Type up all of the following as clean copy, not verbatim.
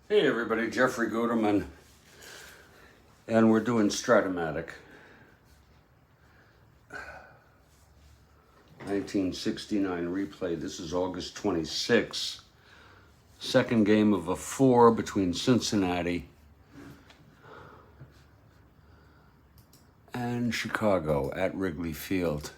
Hey everybody, Jeffrey Guterman, and we're doing Strat-O-Matic. 1969 replay. This is August 26th. Second game of a 4 between Cincinnati and Chicago at Wrigley Field.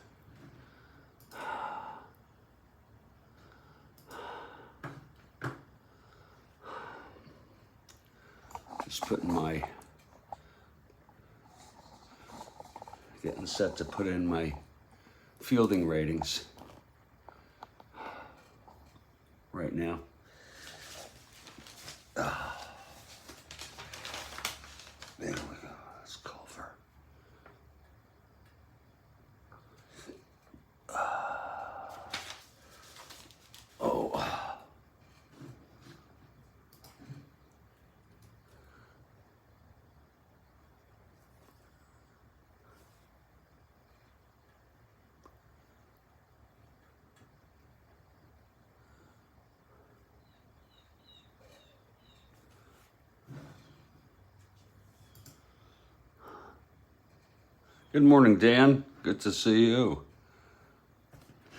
Just getting set to put in my fielding ratings right now. There we go. That's Culver. Oh. Good morning, Dan. Good to see you.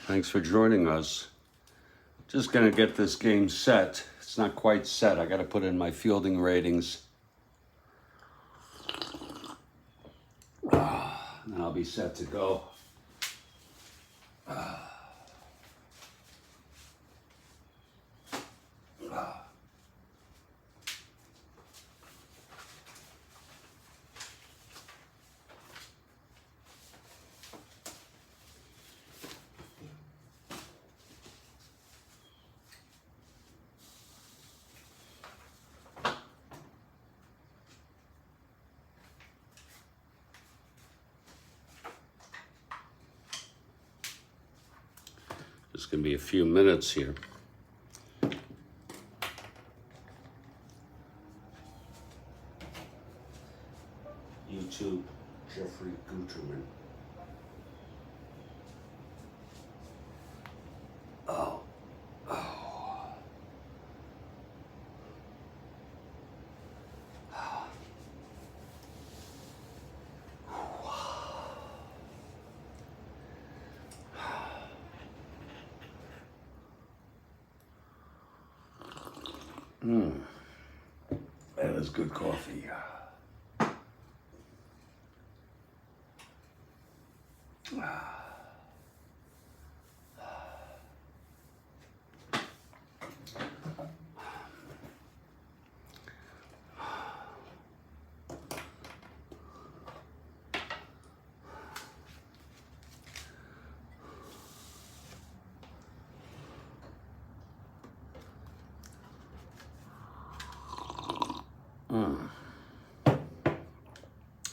Thanks for joining us. Just gonna get this game set. It's not quite set. I gotta put in my fielding ratings. And I'll be set to go. Just gonna be a few minutes here. YouTube, Jeffrey Guterman. Oh. That is good coffee.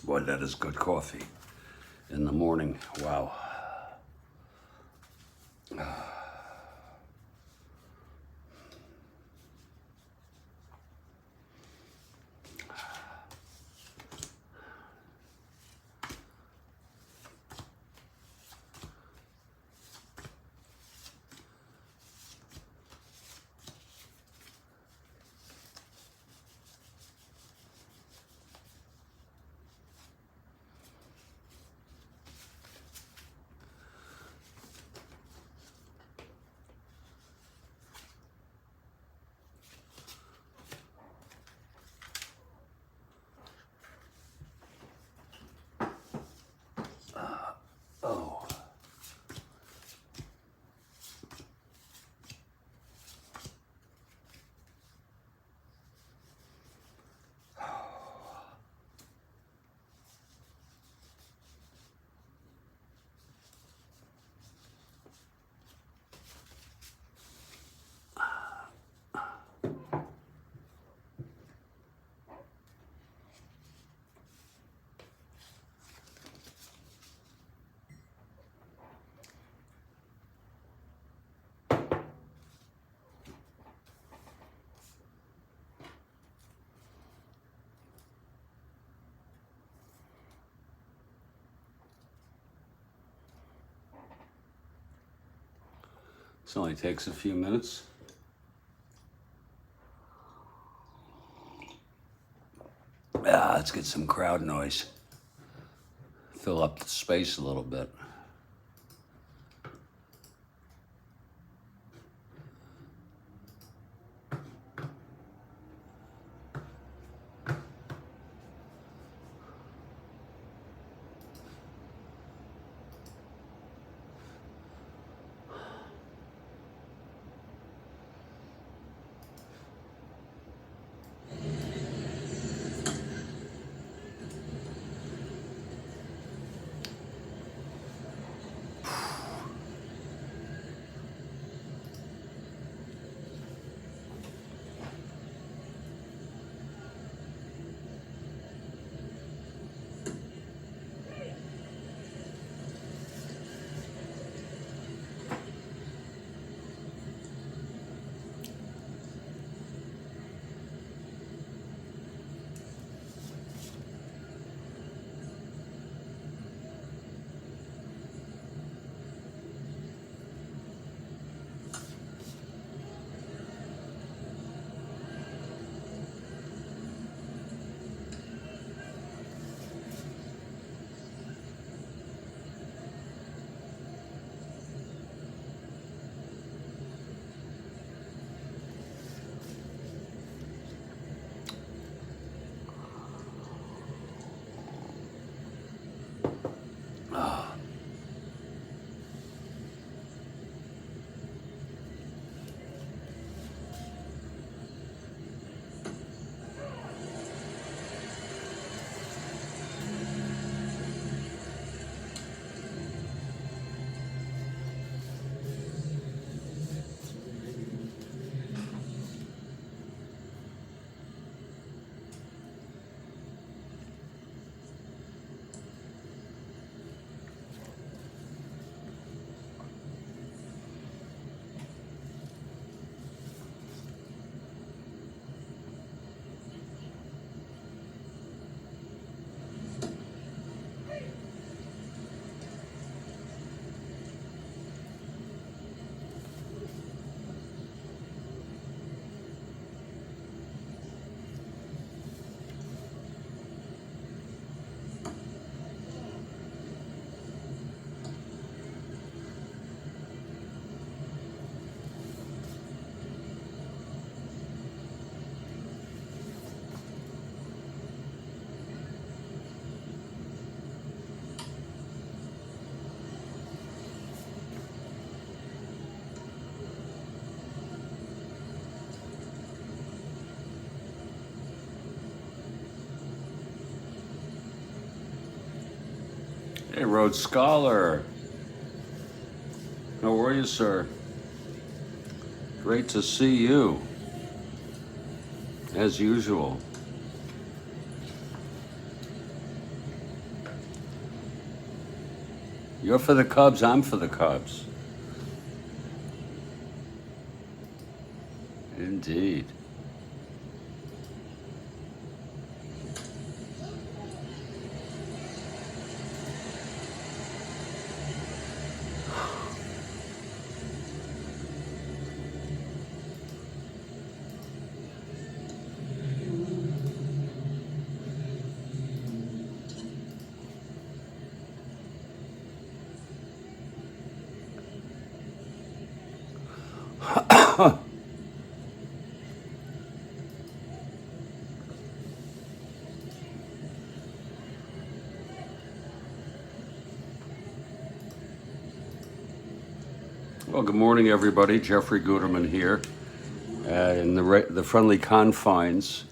Boy, that is good coffee in the morning. Wow. Oh. This only takes a few minutes. Let's get some crowd noise. Fill up the space a little bit. Hey, Rhodes Scholar. How are you, sir? Great to see you, as usual. You're for the Cubs, I'm for the Cubs. Indeed. Well, good morning, everybody. Jeffrey Guterman here, in the friendly confines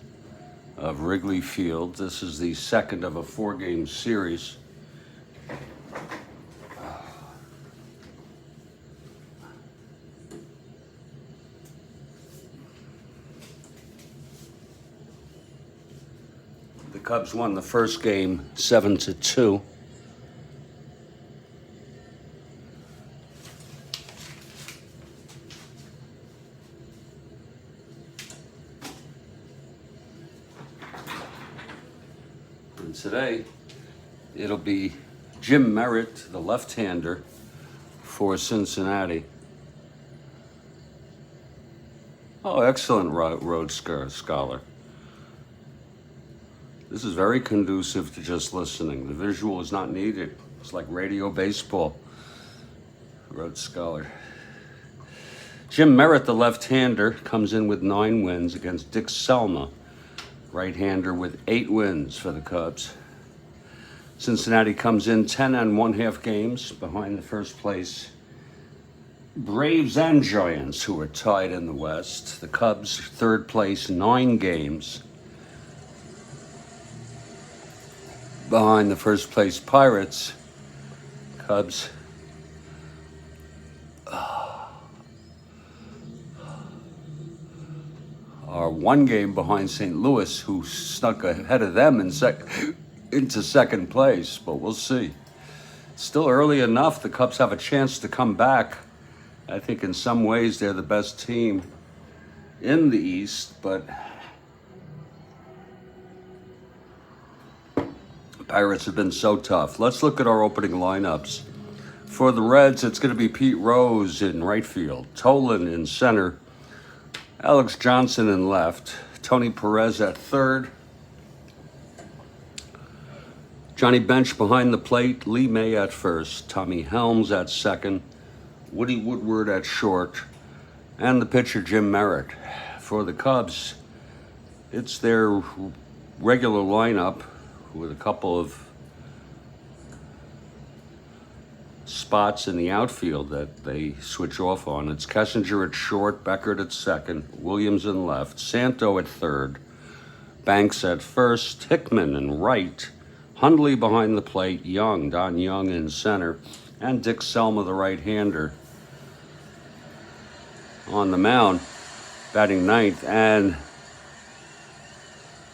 of Wrigley Field. This is the second of a 4-game series. The Cubs won the first game 7-2. And today, it'll be Jim Merritt, the left-hander, for Cincinnati. Oh, excellent, Rhodes Scholar. This is very conducive to just listening. The visual is not needed. It's like radio baseball. Rhodes Scholar. Jim Merritt, the left-hander, comes in with 9 wins against Dick Selma, right-hander, with 8 wins for the Cubs. Cincinnati comes in 10 1/2 games behind the first place Braves and Giants, who are tied in the West. The Cubs, third place, 9 games behind the first place Pirates. Cubs are 1 game behind St. Louis, who snuck ahead of them into second place, but we'll see. Still early enough. The Cubs have a chance to come back. I think in some ways they're the best team in the East, but Pirates have been so tough. Let's look at our opening lineups. For the Reds, it's going to be Pete Rose in right field, Tolan in center, Alex Johnson in left, Tony Perez at third, Johnny Bench behind the plate, Lee May at first, Tommy Helms at second, Woody Woodward at short, and the pitcher Jim Merritt. For the Cubs, it's their regular lineup with a couple of spots in the outfield that they switch off on. It's Kessinger at short, Beckert at second, Williams in left, Santo at third, Banks at first, Hickman in right, Hundley behind the plate, Don Young in center, and Dick Selma, the right-hander, on the mound, batting ninth, and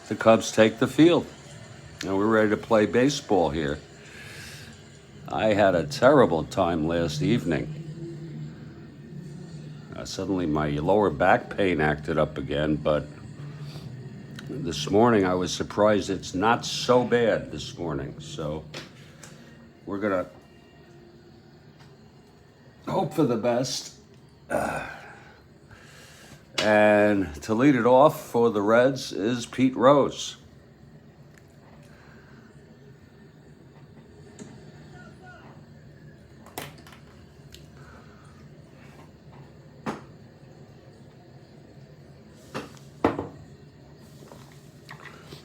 the Cubs take the field. And we're ready to play baseball here. I had a terrible time last evening. Suddenly my lower back pain acted up again, but this morning I was surprised it's not so bad this morning. So we're gonna hope for the best. And to lead it off for the Reds is Pete Rose.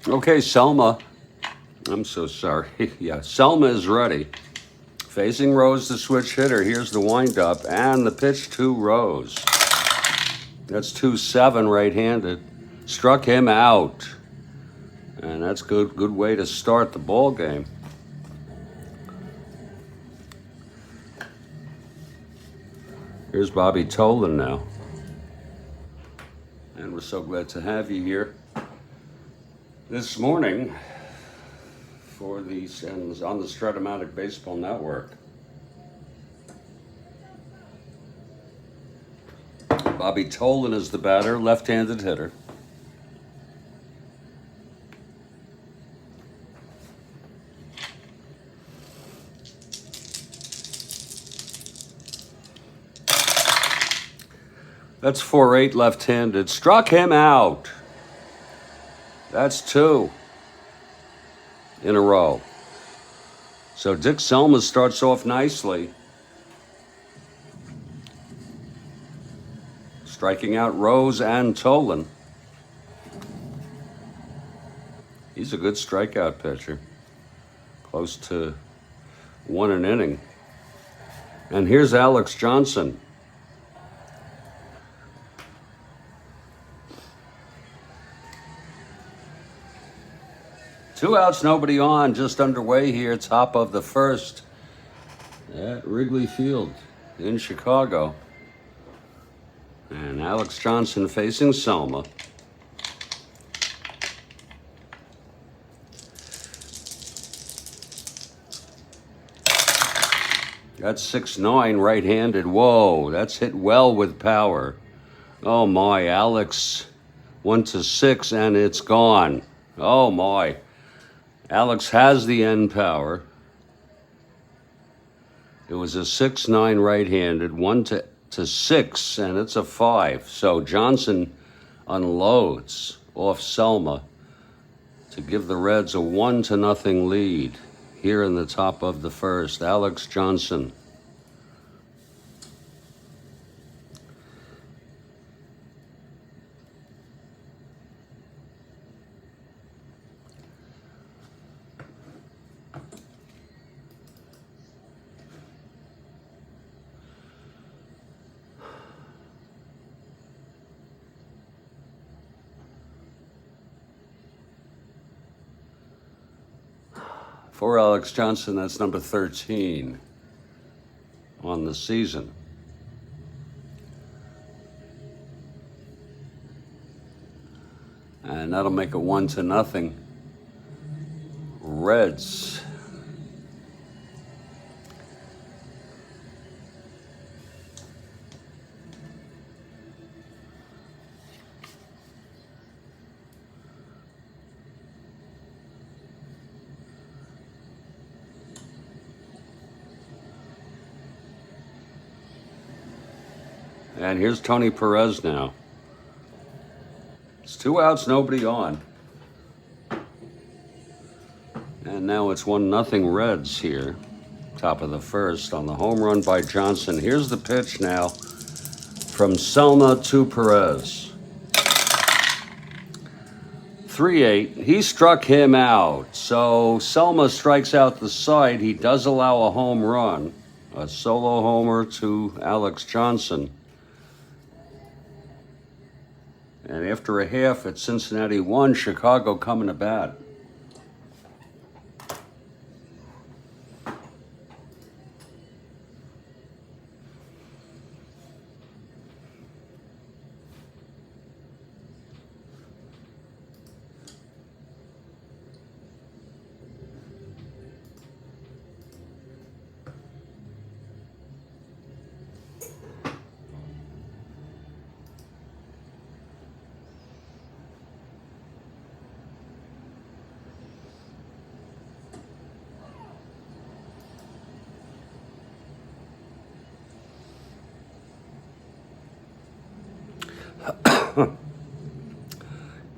Okay, Selma. I'm so sorry. Yeah, Selma is ready. Facing Rose, the switch hitter. Here's the windup and the pitch to Rose. That's 2-7 right-handed. Struck him out. And that's good way to start the ball game. Here's Bobby Tolan now. And we're so glad to have you here this morning for these and on the Strat-O-Matic Baseball Network. Bobby Tolan is the batter, left-handed hitter. That's 4-8 left-handed. Struck him out. That's 2 in a row. So Dick Selma starts off nicely, striking out Rose and Tolan. He's a good strikeout pitcher, close to 1 an inning. And here's Alex Johnson. Two outs, nobody on, just underway here, top of the first at Wrigley Field in Chicago. And Alex Johnson facing Selma. That's 6-9 right-handed. Whoa, that's hit well with power. Oh my, Alex 1-6 and it's gone. Oh my. Alex has the end power. It was a 6-9 right-handed, 1-6, and it's a 5. So Johnson unloads off Selma to give the Reds a 1-0 lead here in the top of the first. Alex Johnson. For Alex Johnson, that's number 13 on the season. And that'll make it 1-0 Reds. And here's Tony Perez now. It's 2 outs, nobody on. And now it's 1-0 Reds here. Top of the first on the home run by Johnson. Here's the pitch now from Selma to Perez. 3-8. He struck him out. So Selma strikes out the side. He does allow a home run. A solo homer to Alex Johnson. And after a half, it's Cincinnati 1, Chicago coming to bat.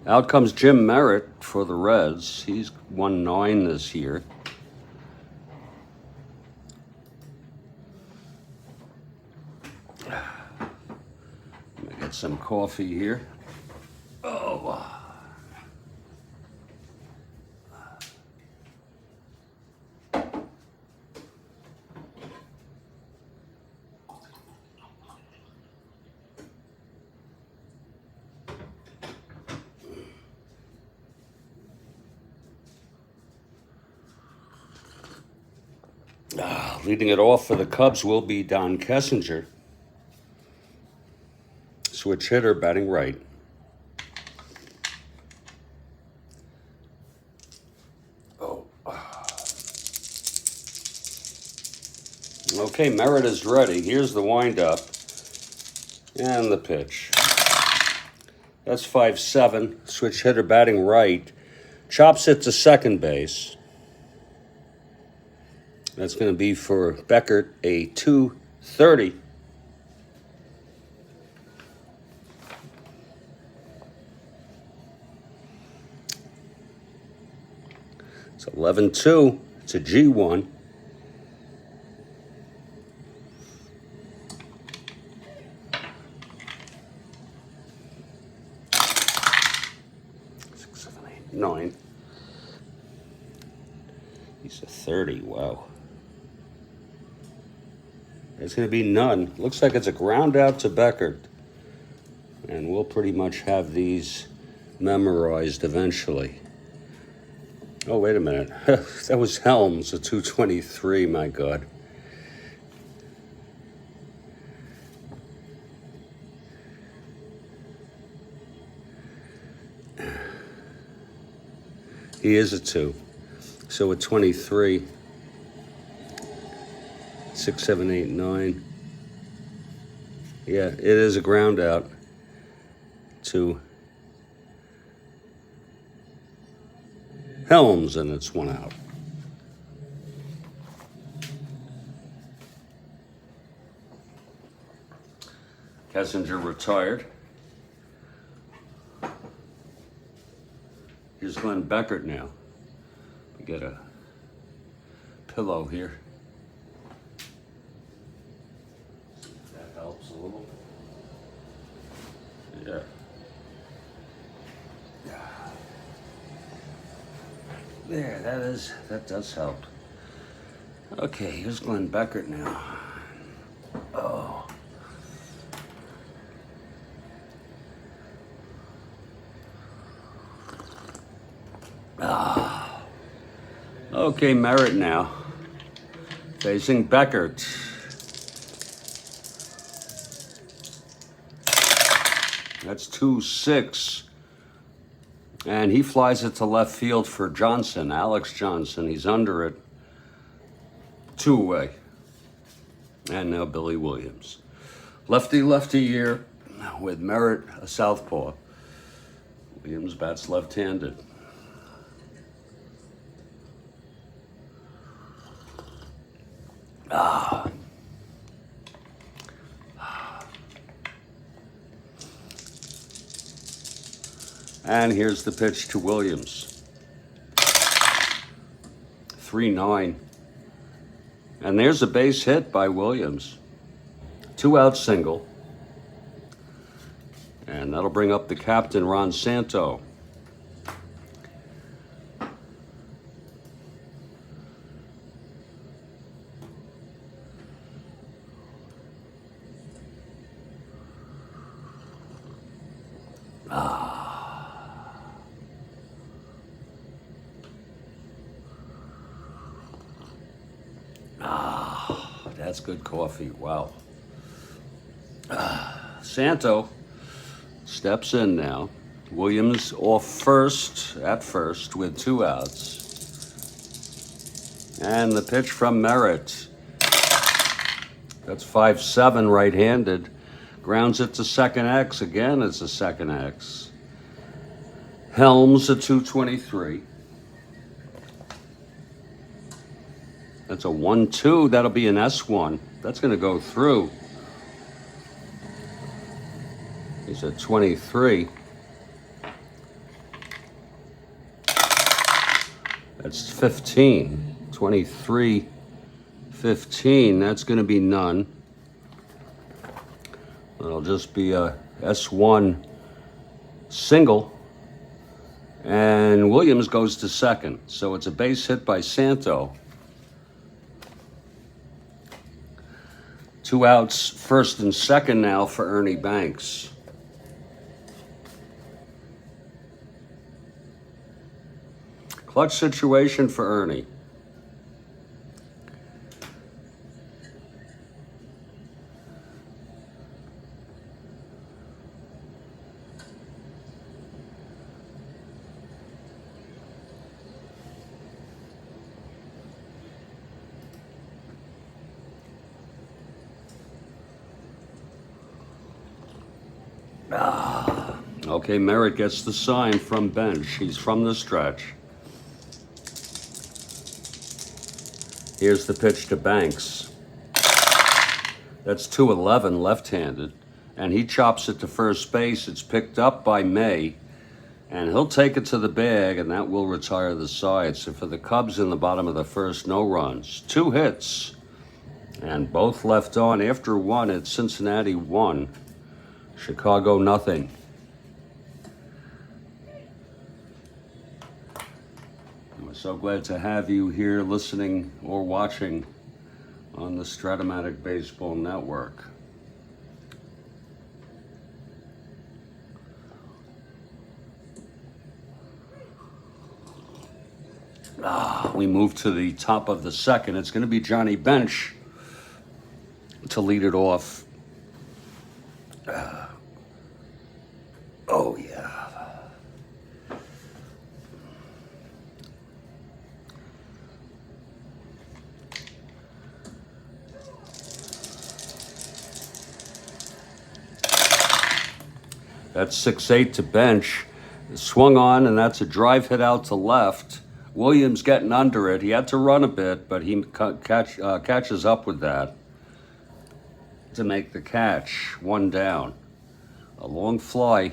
Out comes Jim Merritt for the Reds. He's won 9 this year. Let me get some coffee here. Oh. Leading it off for the Cubs will be Don Kessinger. Switch hitter, batting right. Okay, Merritt is ready. Here's the windup and the pitch. That's 5-7. Switch hitter, batting right. Chops it to second base. That's going to be for Beckert, a 230. It's 11-2. It's a G1. Six, 7, 8, 9. He's a 30. Wow. It's going to be none. Looks like it's a ground out to Beckert. And we'll pretty much have these memorized eventually. Oh, wait a minute. That was Helms, a 223, my God. He is a 2. So a 23. 6, 7, 8, 9. Yeah, it is a ground out to Helms, and it's 1 out. Kessinger retired. Here's Glenn Beckert now. We get a pillow here. See if that helps a little. Yeah. There, that does help. Okay, here's Glenn Beckert now. Oh. Ah. Okay, Merritt now. Facing Beckert. That's 2-6. And he flies it to left field for Johnson, Alex Johnson. He's under it. 2 away. And now Billy Williams. Lefty here with Merritt, a southpaw. Williams bats left-handed. Ah. And here's the pitch to Williams. 3-9. And there's a base hit by Williams. 2-out single. And that'll bring up the captain, Ron Santo. That's good coffee. Wow. Santo steps in now. Williams off at first with 2 outs. And the pitch from Merritt. That's 5-7 right-handed. Grounds it to second X. Again, it's a second X. Helms at 223. That's a 1-2. That'll be an S1. That's going to go through. He's at 23. That's 15. 23, 15. That's going to be none. It'll just be a S1 single. And Williams goes to second. So it's a base hit by Santo. 2 outs, first and second now for Ernie Banks. Clutch situation for Ernie. Okay, Merritt gets the sign from bench. He's from the stretch. Here's the pitch to Banks. That's 2-11 left-handed. And he chops it to first base. It's picked up by May. And he'll take it to the bag, and that will retire the side. So for the Cubs in the bottom of the first, no runs. 2 hits. And both left on. After 1, it's Cincinnati 1. Chicago nothing. We're so glad to have you here listening or watching on the Strat-O-Matic Baseball Network. We move to the top of the second. It's going to be Johnny Bench to lead it off. Oh, yeah. That's 6-8 to Bench. Swung on, and that's a drive hit out to left. Williams getting under it. He had to run a bit, but he catches up with that to make the catch. 1 down. A long fly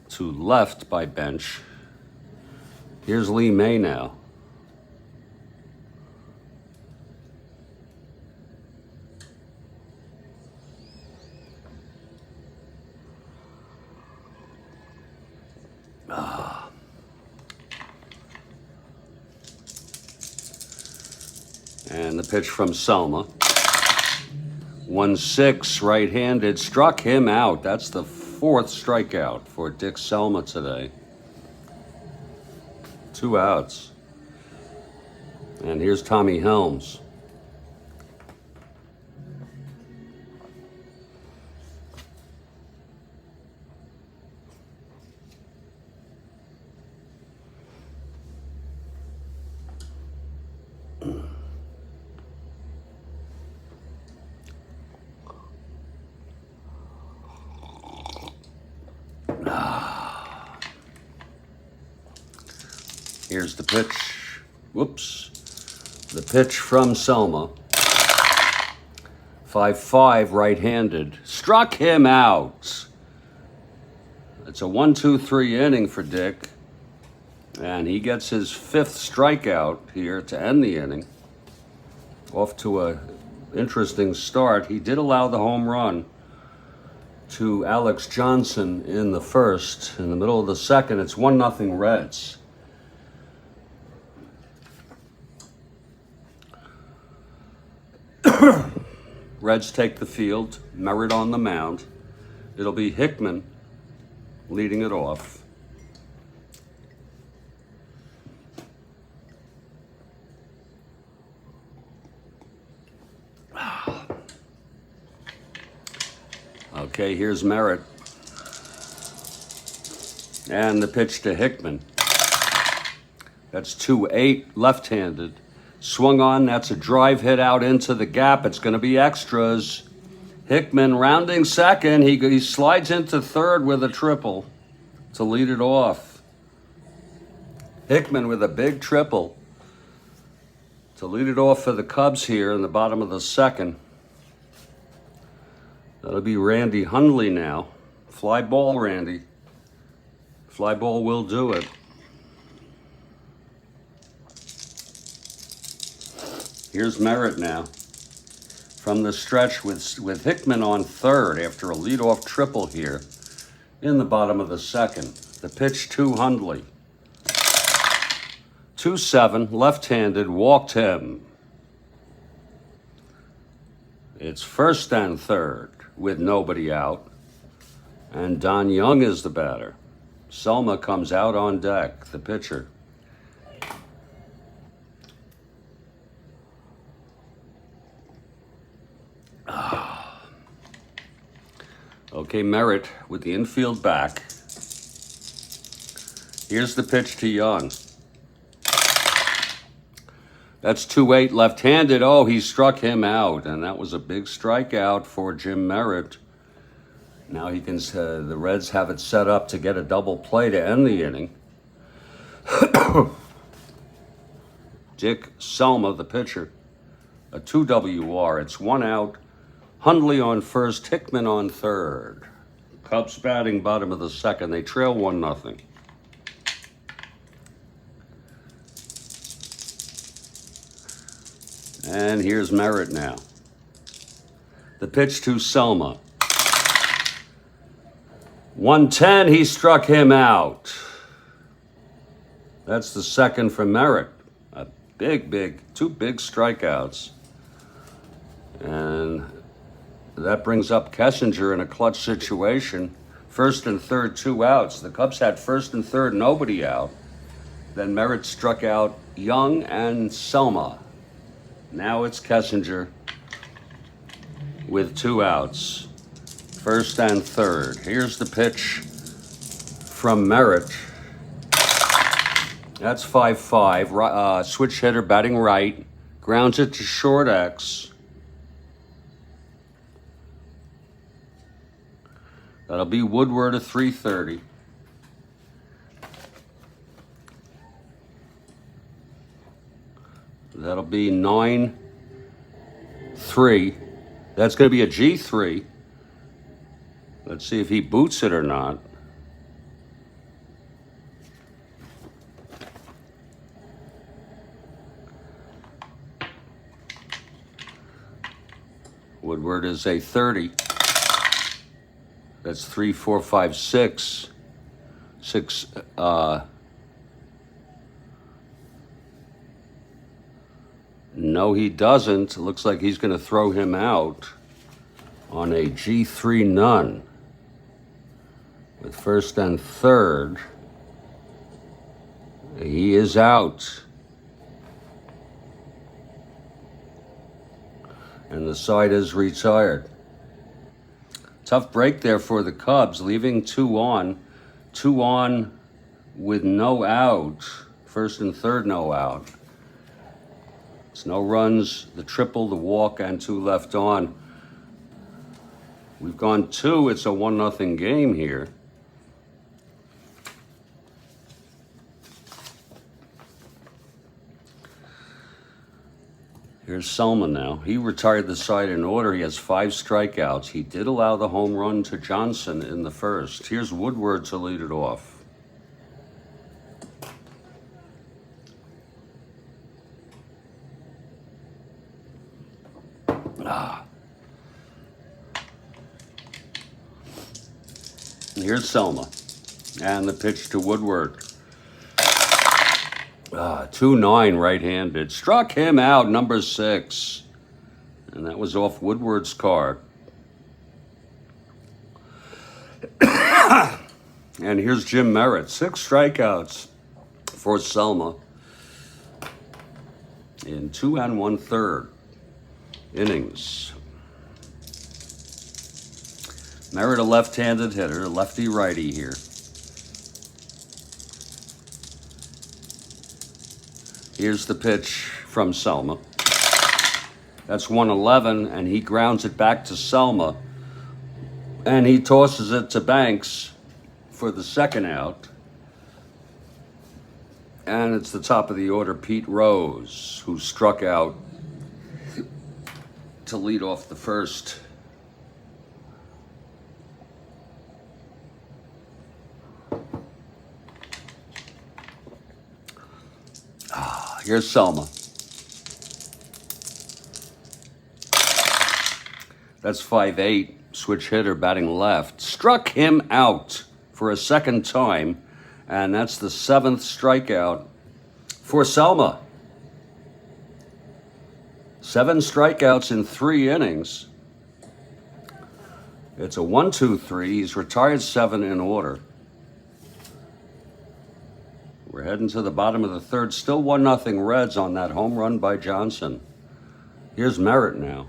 to left by Bench. Here's Lee May now. And the pitch from Selma. 1-6, right-handed, struck him out. That's the 4th strikeout for Dick Selma today. 2 outs. And here's Tommy Helms. Here's the pitch. Whoops. The pitch from Selma. 5-5, right-handed. Struck him out. It's a 1-2-3 inning for Dick. And he gets his 5th strikeout here to end the inning. Off to a interesting start. He did allow the home run to Alex Johnson in the 1st. In the middle of the 2nd, it's 1-0 Reds. Reds take the field. Merritt on the mound. It'll be Hickman leading it off. Okay, here's Merritt. And the pitch to Hickman. That's 2-8, left-handed. Swung on, that's a drive hit out into the gap. It's going to be extras. Hickman rounding second. He slides into third with a triple to lead it off. Hickman with a big triple to lead it off for the Cubs here in the bottom of the 2nd. That'll be Randy Hundley now. Fly ball, Randy. Fly ball will do it. Here's Merritt now from the stretch with Hickman on third after a leadoff triple here in the bottom of the 2nd. The pitch to Hundley. 2-7, left-handed, walked him. It's 1st and 3rd with nobody out. And Don Young is the batter. Selma comes out on deck, the pitcher. Okay, Merritt with the infield back. Here's the pitch to Young. That's 2-8, left-handed. Oh, he struck him out, and that was a big strikeout for Jim Merritt. Now he can. The Reds have it set up to get a double play to end the inning. Dick Selma, the pitcher, a 2 WR. It's 1 out. Hundley on first, Hickman on third. Cubs batting bottom of the 2nd. They trail 1-0. And here's Merritt now. The pitch to Selma. 1-10, he struck him out. That's the 2nd for Merritt. A two big strikeouts. And that brings up Kessinger in a clutch situation. 1st and 3rd, 2 outs. The Cubs had 1st and 3rd, nobody out. Then Merritt struck out Young and Selma. Now it's Kessinger with 2 outs. 1st and 3rd. Here's the pitch from Merritt. That's 5-5. Switch hitter batting right. Grounds it to short X. That'll be Woodward at 3:30. That'll be 9-3. That's going to be a G3. Let's see if he boots it or not. Woodward is a 30. That's 3, 4, 5, 6. 6, no, he doesn't. It looks like he's going to throw him out on a G3 none with first and third. He is out. And the side is retired. Tough break there for the Cubs, leaving 2 on. 2 on with no out. First and third, no out. It's no runs, the triple, the walk, and 2 left on. We've gone 2. It's a 1-0 game here. Here's Selma now. He retired the side in order. He has 5 strikeouts. He did allow the home run to Johnson in the first. Here's Woodward to lead it off. Here's Selma. And the pitch to Woodward. 2-9 right-handed. Struck him out, number 6. And that was off Woodward's card. And here's Jim Merritt. 6 strikeouts for Selma in 2 1/3 innings. Merritt, a left-handed hitter, lefty-righty here. Here's the pitch from Selma. That's 111, and he grounds it back to Selma. And he tosses it to Banks for the second out. And it's the top of the order, Pete Rose, who struck out to lead off the first. Here's Selma. That's 5'8", switch hitter, batting left. Struck him out for a second time, and that's the 7th strikeout for Selma. 7 strikeouts in 3 innings. It's a 1-2-3. He's retired 7 in order. We're heading to the bottom of the third. Still 1-0 Reds on that home run by Johnson. Here's Merritt now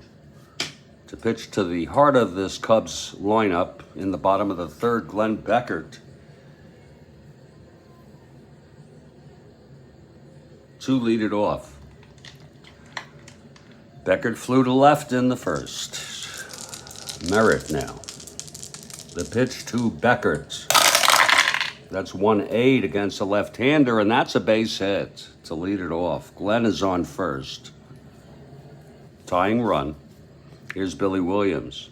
to pitch to the heart of this Cubs lineup in the bottom of the third, Glenn Beckert. To lead it off. Beckert flew to left in the first. Merritt now. The pitch to Beckert. That's 1-8 against a left-hander, and that's a base hit to lead it off. Glenn is on first. Tying run. Here's Billy Williams.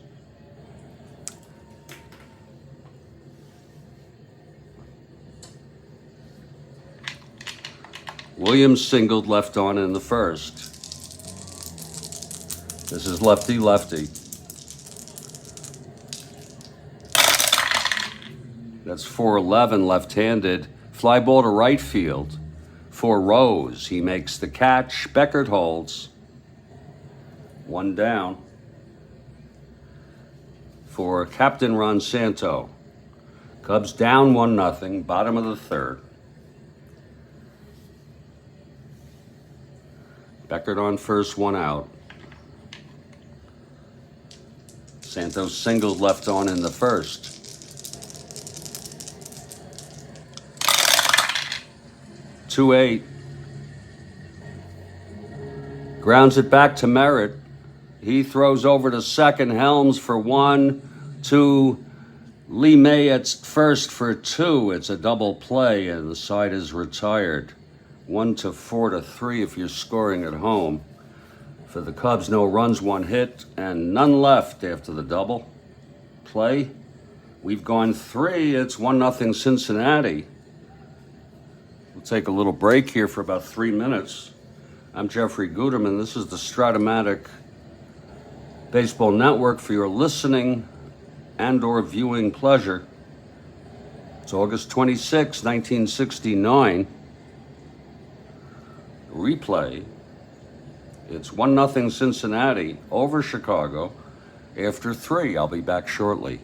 Williams singled left on in the first. This is lefty-lefty. That's 4-11 left-handed. Fly ball to right field for Rose. He makes the catch. Beckert holds. 1 down for Captain Ron Santo. Cubs down 1-0, bottom of the third. Beckert on first, 1 out. Santos singled left on in the first. 2-8. Grounds it back to Merritt. He throws over to second. Helms for 1, 2. Lee May at first for 2. It's a double play, and the side is retired. 1-4-3 if you're scoring at home. For the Cubs, no runs, 1 hit, and none left after the double play. We've gone 3. It's 1-0 Cincinnati. We'll take a little break here for about 3 minutes. I'm Jeffrey Guterman. This is the Strat-O-Matic Baseball Network for your listening and or viewing pleasure. It's August 26, 1969. Replay. It's 1-0 Cincinnati over Chicago after 3. I'll be back shortly.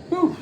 Whew.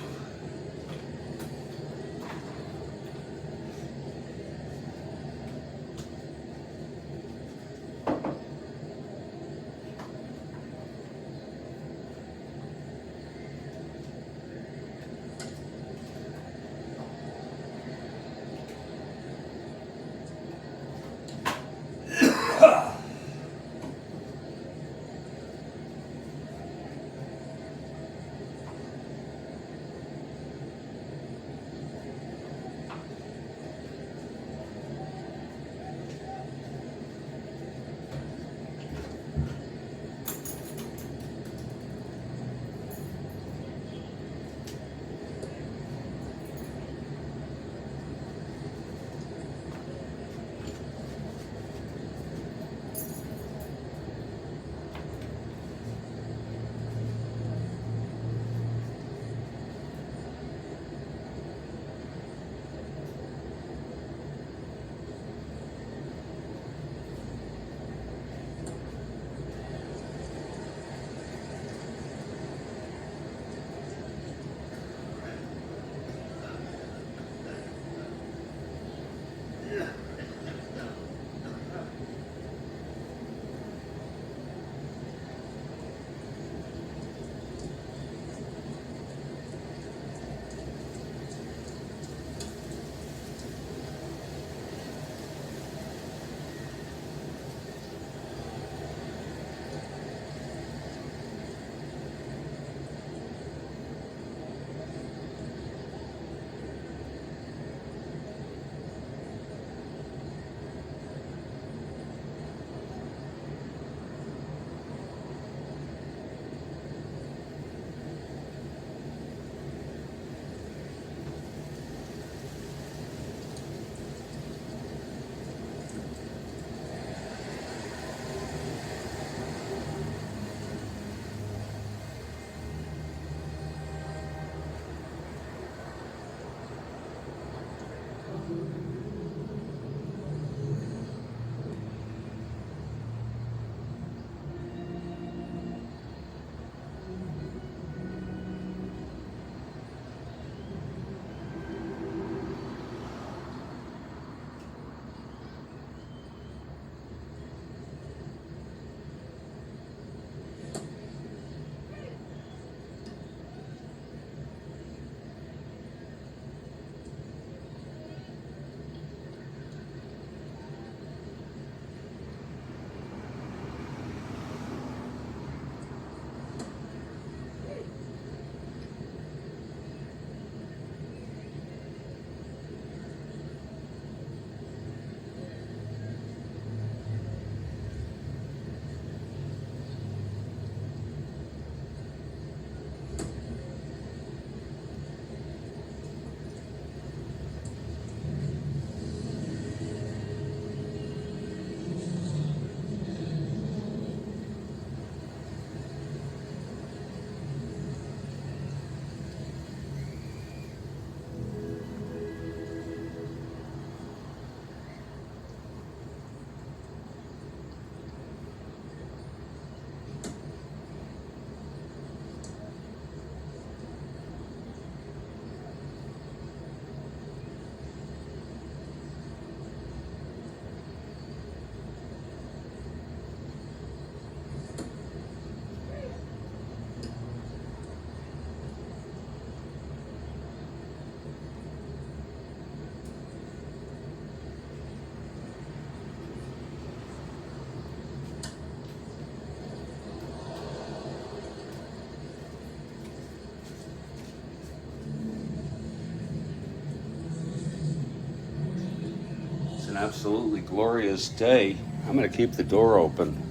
Absolutely glorious day. I'm going to keep the door open.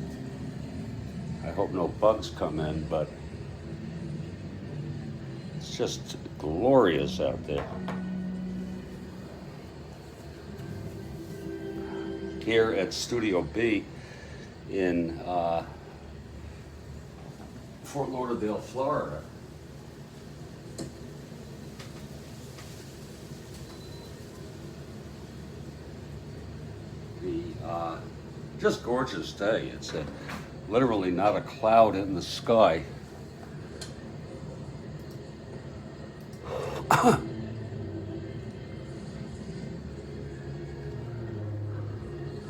I hope no bugs come in, but it's just glorious out there. Here at Studio B in Fort Lauderdale, Florida. Just gorgeous day. It's literally not a cloud in the sky. I'm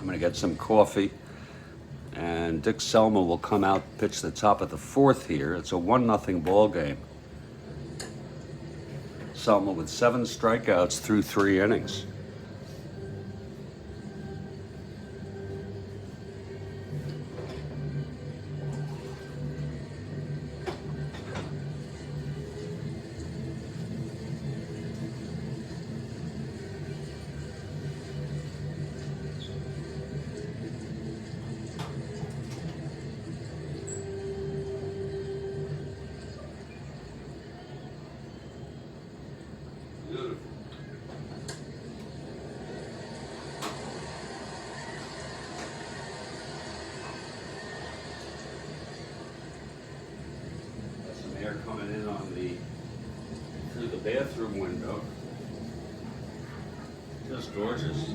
gonna get some coffee, and Dick Selma will come out, pitch the top of the fourth here. It's a 1-0 ball game. Selma with 7 strikeouts through 3 innings. Air coming in through the bathroom window. Just gorgeous.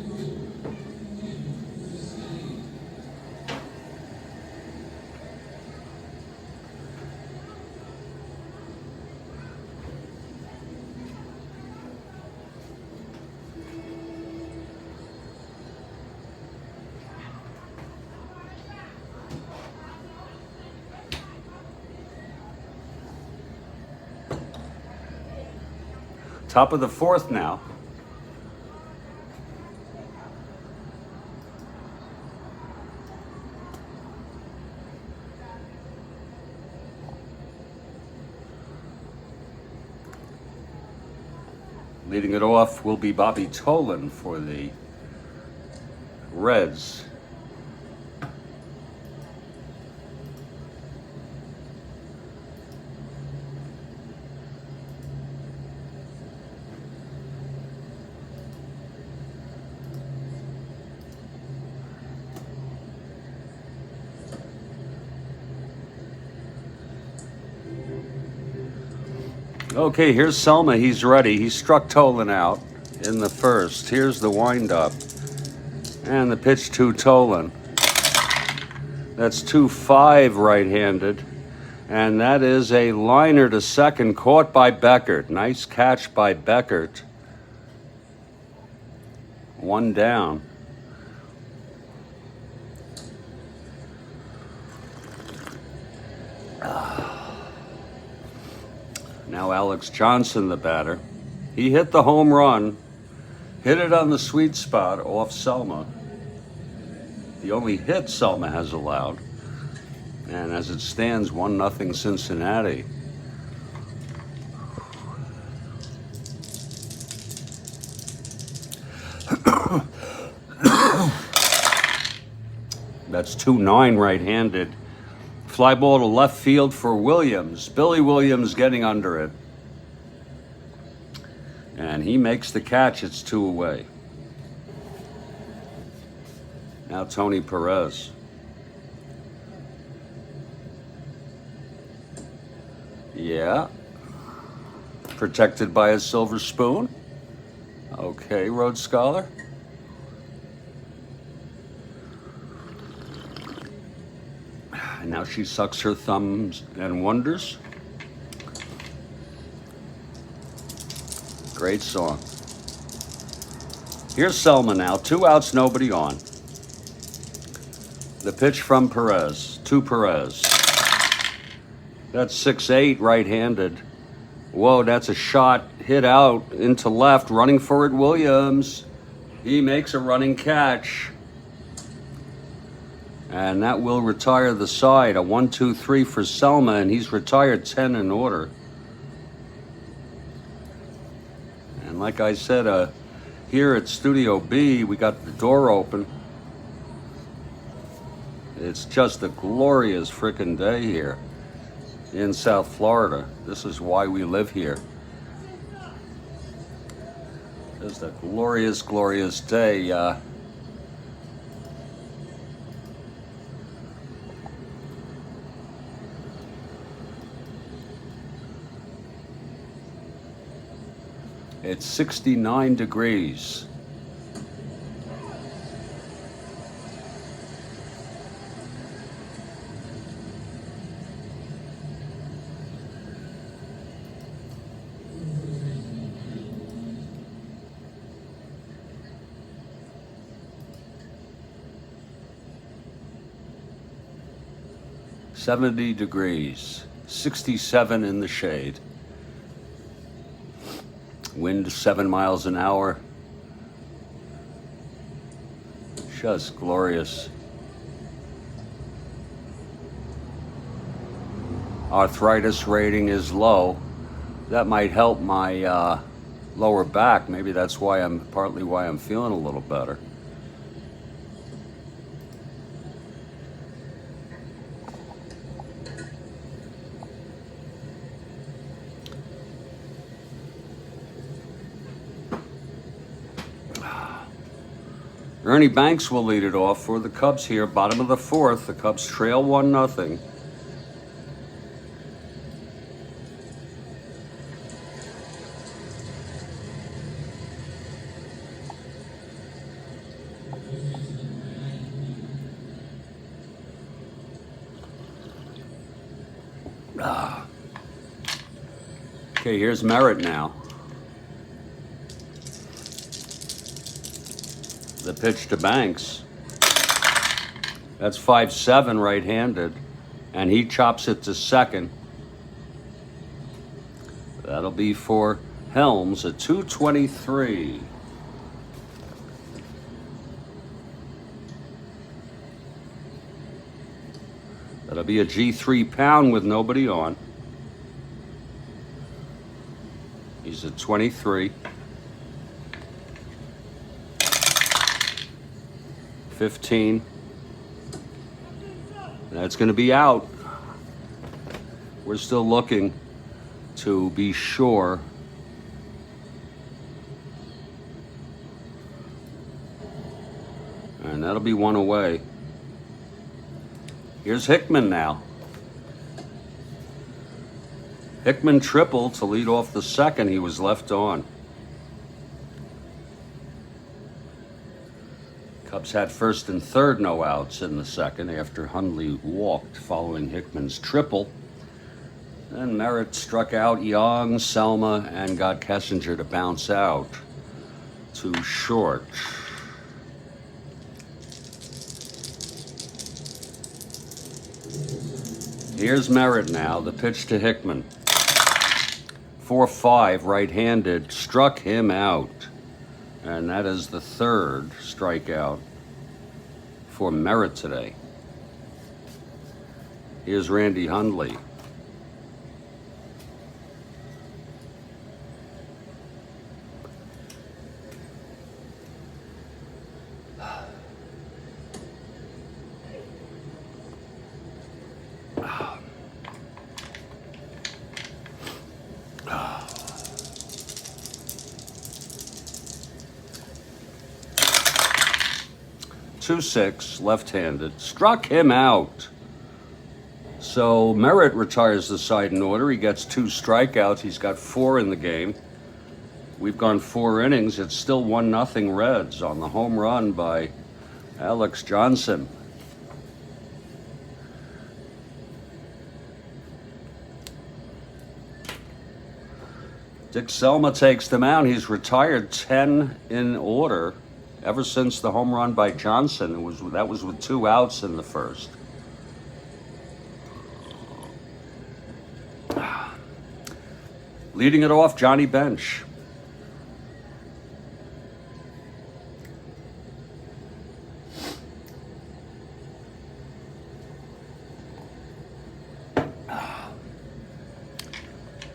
Top of the fourth now. Leading it off will be Bobby Tolan for the Reds. Okay, here's Selma. He's ready. He struck Tolan out in the first. Here's the windup. And the pitch to Tolan. That's 2-5 right-handed. And that is a liner to second, caught by Beckert. Nice catch by Beckert. 1 down. Now Alex Johnson, the batter. He hit the home run, hit it on the sweet spot off Selma. The only hit Selma has allowed. And as it stands, 1-0 Cincinnati. That's 2-9 right-handed. Fly ball to left field for Williams. Billy Williams getting under it. And he makes the catch. It's 2 away. Now Tony Perez. Yeah. Protected by a silver spoon. Okay, Rhodes Scholar. And now she sucks her thumbs and wonders. Great song. Here's Selma now. 2 outs, nobody on. The pitch from Perez to Perez. That's 6-8 right-handed. Whoa, that's a shot hit out into left. Running for it, Williams. He makes a running catch. And that will retire the side. A 1-2-3 for Selma, and he's retired 10 in order. And like I said, Here at Studio B, we got the door open. It's just a glorious frickin' day here in South Florida. This is why we live here. Just a glorious, glorious day. It's 69 degrees. $70 degrees, 67 in the shade. Wind 7 miles an hour. Just glorious. Arthritis rating is low. That might help my lower back. Maybe that's partly why I'm feeling a little better. Ernie Banks will lead it off for the Cubs here, bottom of the fourth. The Cubs trail 1-0. Okay, here's Merritt now. The pitch to Banks. That's 5-7 right-handed, and he chops it to second. That'll be for Helms at 223. That'll be a G3 pound with nobody on. He's at 23. 15. That's going to be out. We're still looking to be sure. And that'll be one away. Here's Hickman now. Hickman tripled to lead off the second. He was left on. Cubs had first and third no outs in the second after Hundley walked following Hickman's triple. Then Merritt struck out Young, Selma, and got Kessinger to bounce out to short. Here's Merritt now, the pitch to Hickman. 4-5 right-handed, struck him out. And that is the third strikeout for Merritt today. Here's Randy Hundley. .26, left-handed, struck him out. So Merritt retires the side in order. He gets 2 strikeouts. He's got 4 in the game. We've gone 4 innings. It's still 1-0 Reds on the home run by Alex Johnson. Dick Selma takes them out. He's retired 10 in order. Ever since the home run by Johnson, that was with 2 outs in the first. Leading it off, Johnny Bench.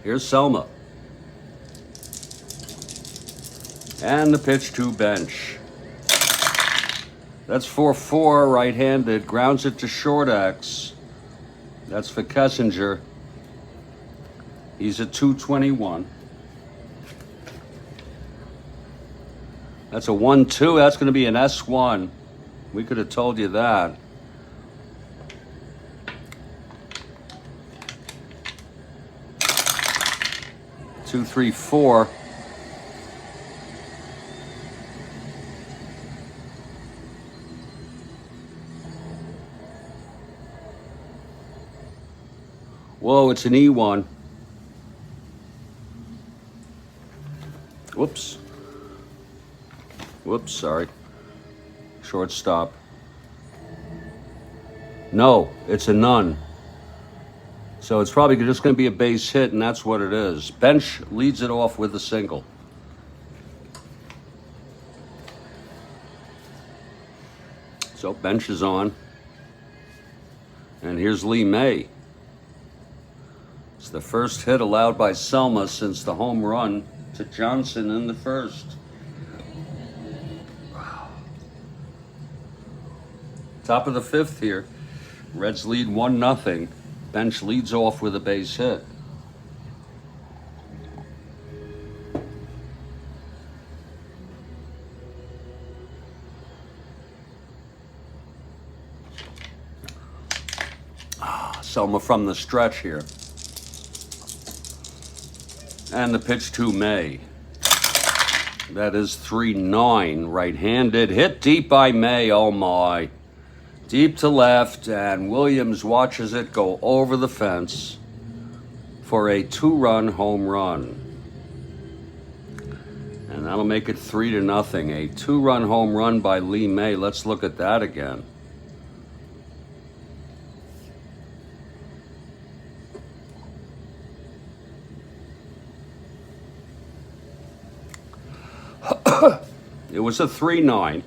Here's Selma. And the pitch to bench. That's 4-4, right-handed. Grounds it to short X. That's for Kessinger. He's at 221. That's a 1-2. That's going to be an S1. We could have told you that. Two, three, four. Whoa, it's an E1. Whoops. Whoops, sorry. Shortstop. No, it's a none. So it's probably just going to be a base hit, and that's what it is. Bench leads it off with a single. So bench is on. And here's Lee May. It's the first hit allowed by Selma since the home run to Johnson in the first. Top of the fifth here. Reds lead 1-0. Bench leads off with a base hit. Selma from the stretch here. And the pitch to May. That is 3-9. Right-handed. Hit deep by May. Oh my. Deep to left, and Williams watches it go over the fence for a 2-run home run. And that'll make it 3-0. A 2-run home run by Lee May. Let's look at that again. It was a 3-9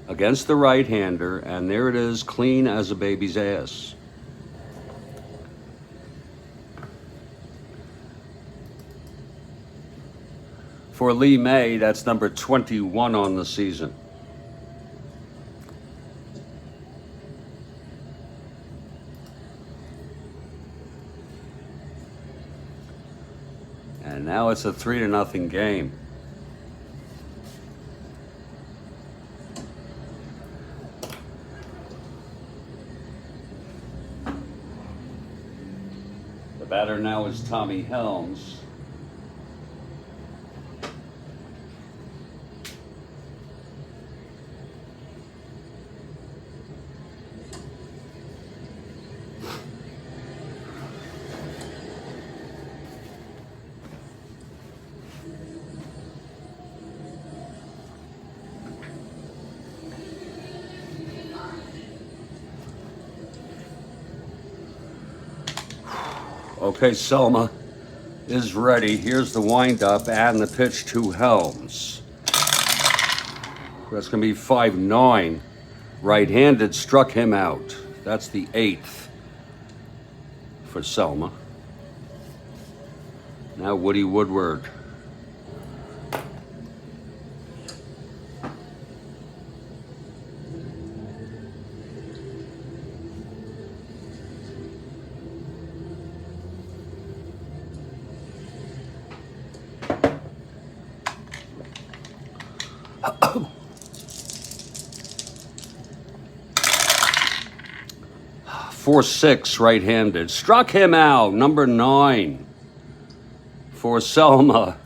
against the right-hander, and there it is, clean as a baby's ass. For Lee May, that's number 21 on the season. And now it's a 3-0 game. The batter now is Tommy Helms. Okay, Selma is ready. Here's the windup and the pitch to Helms. That's going to be 5-9. Right-handed, struck him out. That's the 8th for Selma. Now Woody Woodward. For 6, right-handed. Struck him out. Number 9 for Selma.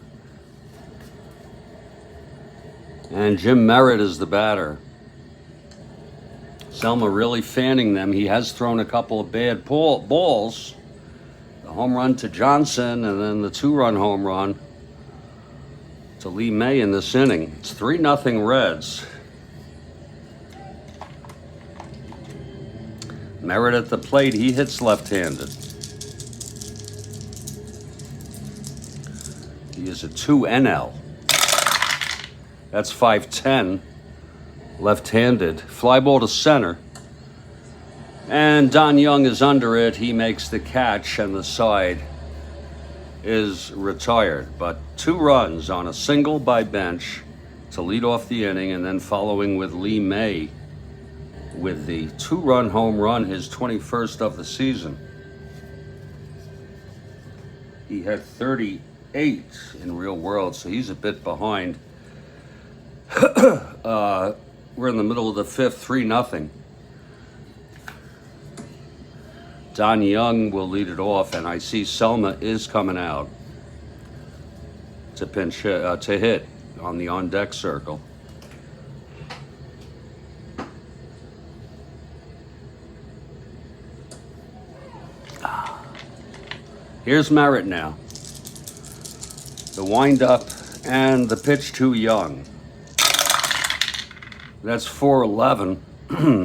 And Jim Merritt is the batter. Selma really fanning them. He has thrown a couple of bad balls. The home run to Johnson, and then the 2-run home run to Lee May in this inning. It's 3-0 Reds. Merritt at the plate, he hits left-handed. He is a 2 NL. That's 5-10. Left-handed. Fly ball to center. And Don Young is under it. He makes the catch and the side is retired, but 2 runs on a single by bench to lead off the inning, and then following with Lee May with the 2-run home run, his 21st of the season. He had 38 in real world, so he's a bit behind. We're in the middle of the 5th, 3-0. Don Young will lead it off, and I see Selma is coming out to hit on the on-deck circle. Here's Merritt now. The wind-up and the pitch to Young. That's 4-11.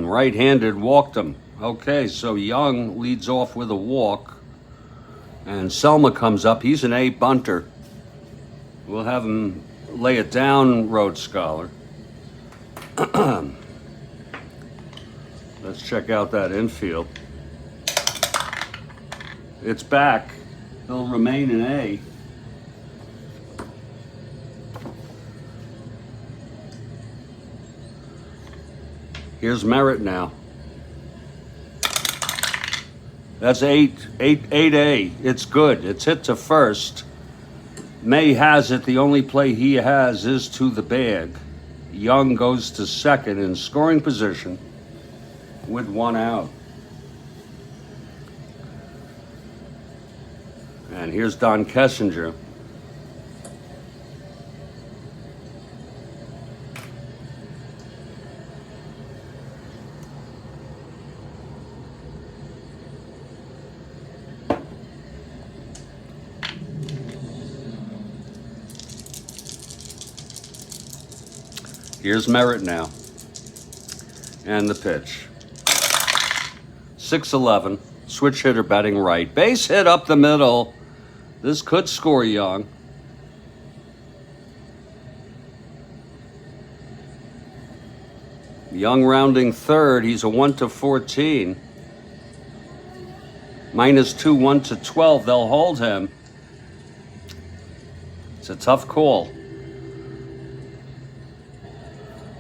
Right-handed, walked him. Okay, so Young leads off with a walk, and Selma comes up. He's an A bunter. We'll have him lay it down, Rhodes Scholar. Let's check out that infield. It's back. He'll remain an A. Here's Merritt now. That's 8A. It's good. It's hit to first. May has it. The only play he has is to the bag. Young goes to second in scoring position with 1 out. And here's Don Kessinger. Here's Merritt now. And the pitch. 6-11. Switch hitter batting right. Base hit up the middle. This could score Young. Young rounding third. He's a 1-14. -2, 1-12. They'll hold him. It's a tough call.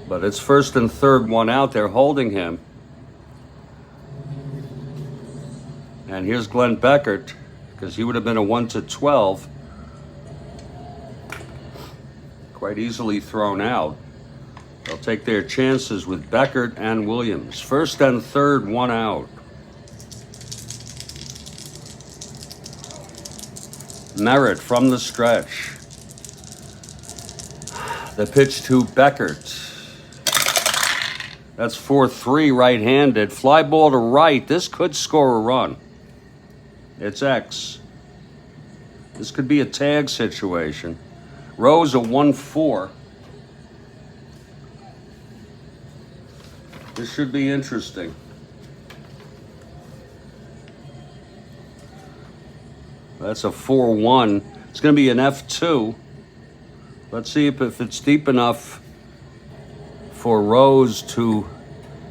But it's first and third, 1 out. They're holding him. And here's Glenn Beckert, because he would have been a 1-12. Quite easily thrown out. They'll take their chances with Beckert and Williams. First and third, 1 out. Merritt from the stretch. The pitch to Beckert. That's 4-3 right-handed. Fly ball to right. This could score a run. It's X. This could be a tag situation. Rose a 1-4. This should be interesting. That's a 4-1. It's going to be an F2. Let's see if it's deep enough for Rose to,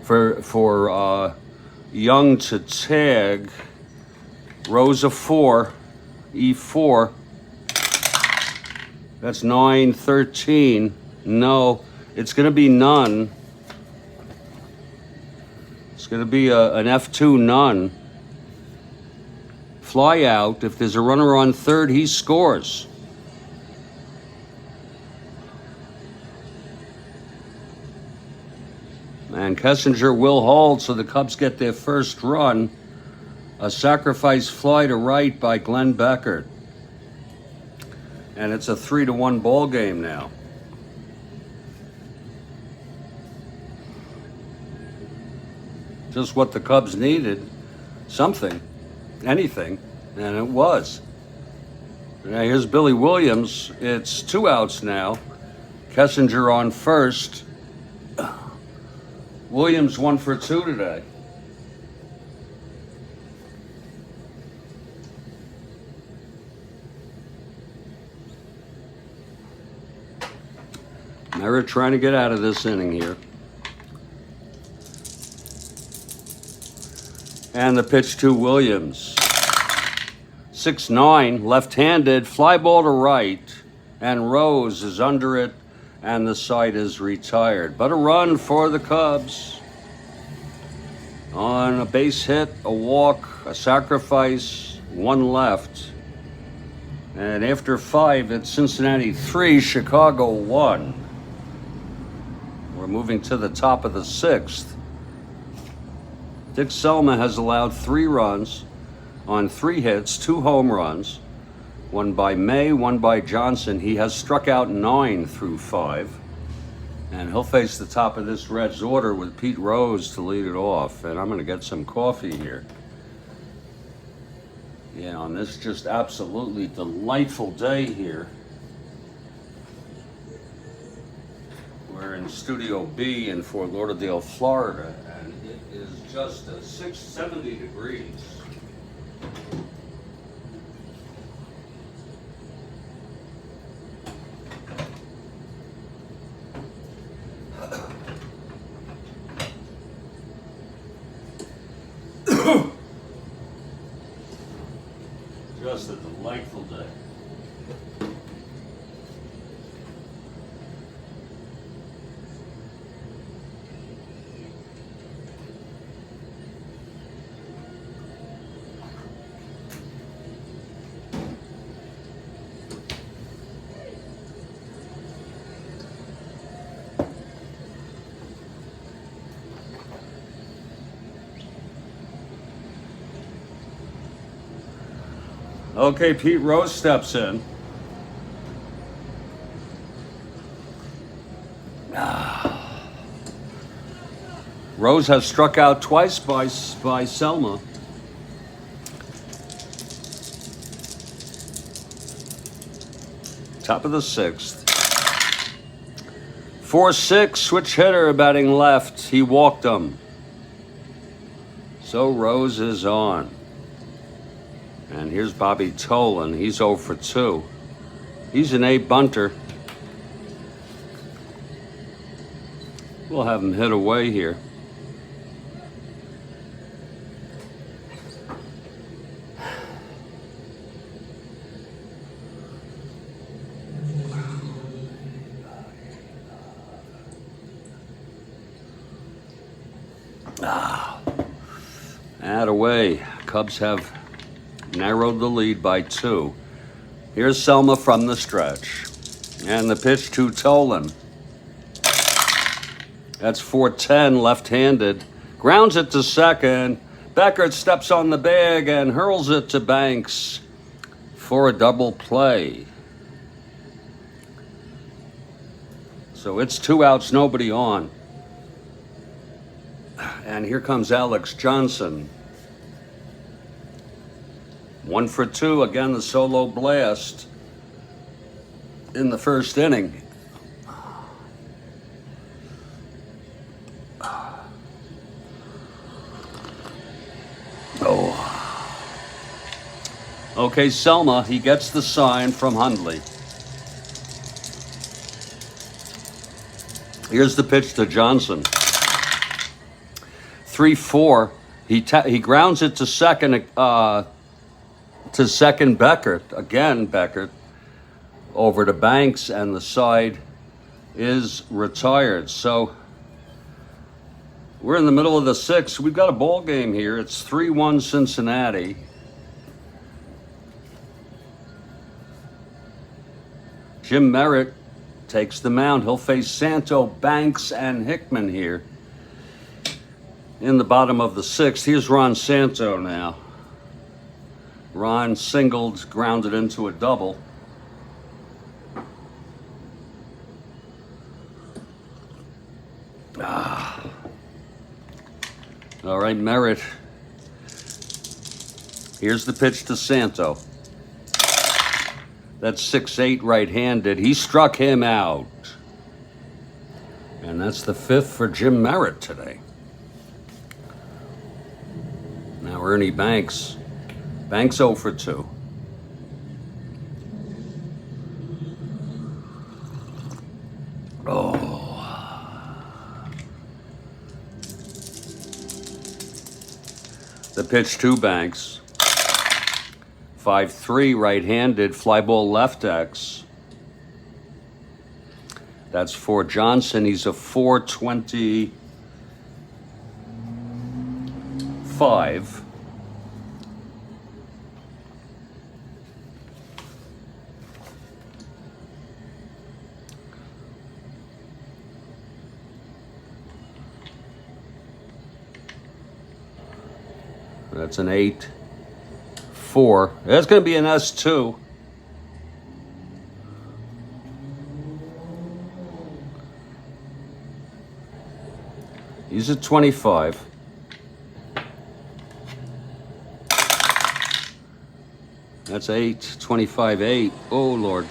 for Young to tag. Rose a 4, E4. That's 9-13. No, it's going to be none. It's going to be an F2 none. Fly out. If there's a runner on third, he scores. And Kessinger will hold, so the Cubs get their first run. A sacrifice fly to right by Glenn Beckert. And it's a 3-1 ball game now. Just what the Cubs needed. Something. Anything. And it was. Now here's Billy Williams. It's 2 outs now. Kessinger on first. Williams 1 for 2 today. Merritt trying to get out of this inning here. And the pitch to Williams. 6-9, left-handed, fly ball to right, and Rose is under it, and the side is retired. But a run for the Cubs on a base hit, a walk, a sacrifice, one left. And after 5, it's Cincinnati 3, Chicago 1. We're moving to the top of the 6th. Dick Selma has allowed 3 runs on 3 hits, 2 home runs, one by May, one by Johnson. He has struck out 9 through 5. And he'll face the top of this Reds order with Pete Rose to lead it off. And I'm going to get some coffee here. Yeah, on this just absolutely delightful day here. We're in Studio B in Fort Lauderdale, Florida, and it is just 70 degrees. Just a delightful day. Okay, Pete Rose steps in. Rose has struck out twice by Selma. Top of the 6th. 4-6, switch hitter batting left. He walked him. So Rose is on. And here's Bobby Tolan. He's 0 for 2. He's an A bunter. We'll have him hit away here. Away. Cubs have narrowed the lead by 2. Here's Selma from the stretch. And the pitch to Tolan. That's 4-10, left-handed. Grounds it to second. Beckert steps on the bag and hurls it to Banks for a double play. So it's 2 outs, nobody on. And here comes Alex Johnson. 1 for 2, again the solo blast in the first inning. Oh. Okay, Selma, he gets the sign from Hundley. Here's the pitch to Johnson. 3-4. He grounds it to second. Beckert. Again, Beckert over to Banks, and the side is retired. So we're in the middle of the 6th. We've got a ball game here. It's 3-1 Cincinnati. Jim Merritt takes the mound. He'll face Santo, Banks, and Hickman here in the bottom of the 6th. Here's Ron Santo now. Ron singled, grounded into a double. All right, Merritt. Here's the pitch to Santo. That's 6-8 right-handed. He struck him out. And that's the 5th for Jim Merritt today. Now Ernie Banks. Banks 0 for 2. The pitch to Banks. 5-3 right-handed, fly ball left X. That's for Johnson. He's a 425. That's an 8-4. That's going to be an S2. He's at 25. That's 8, 25, 8. Oh, Lord.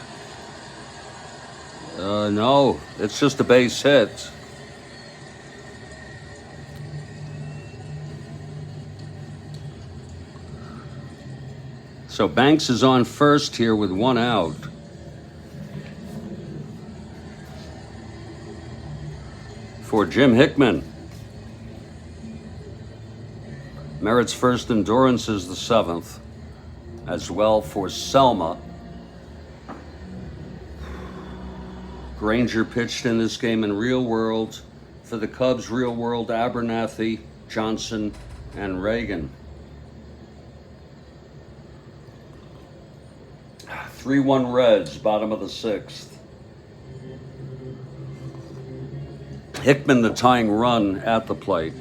No, it's just a base hit. So Banks is on first here with 1 out. For Jim Hickman. Merritt's first endurance is the 7th. As well for Selma. Granger pitched in this game in Real World. For the Cubs, Real World, Abernathy, Johnson, and Reagan. 3-1 Reds, bottom of the 6th. Hickman, the tying run at the plate.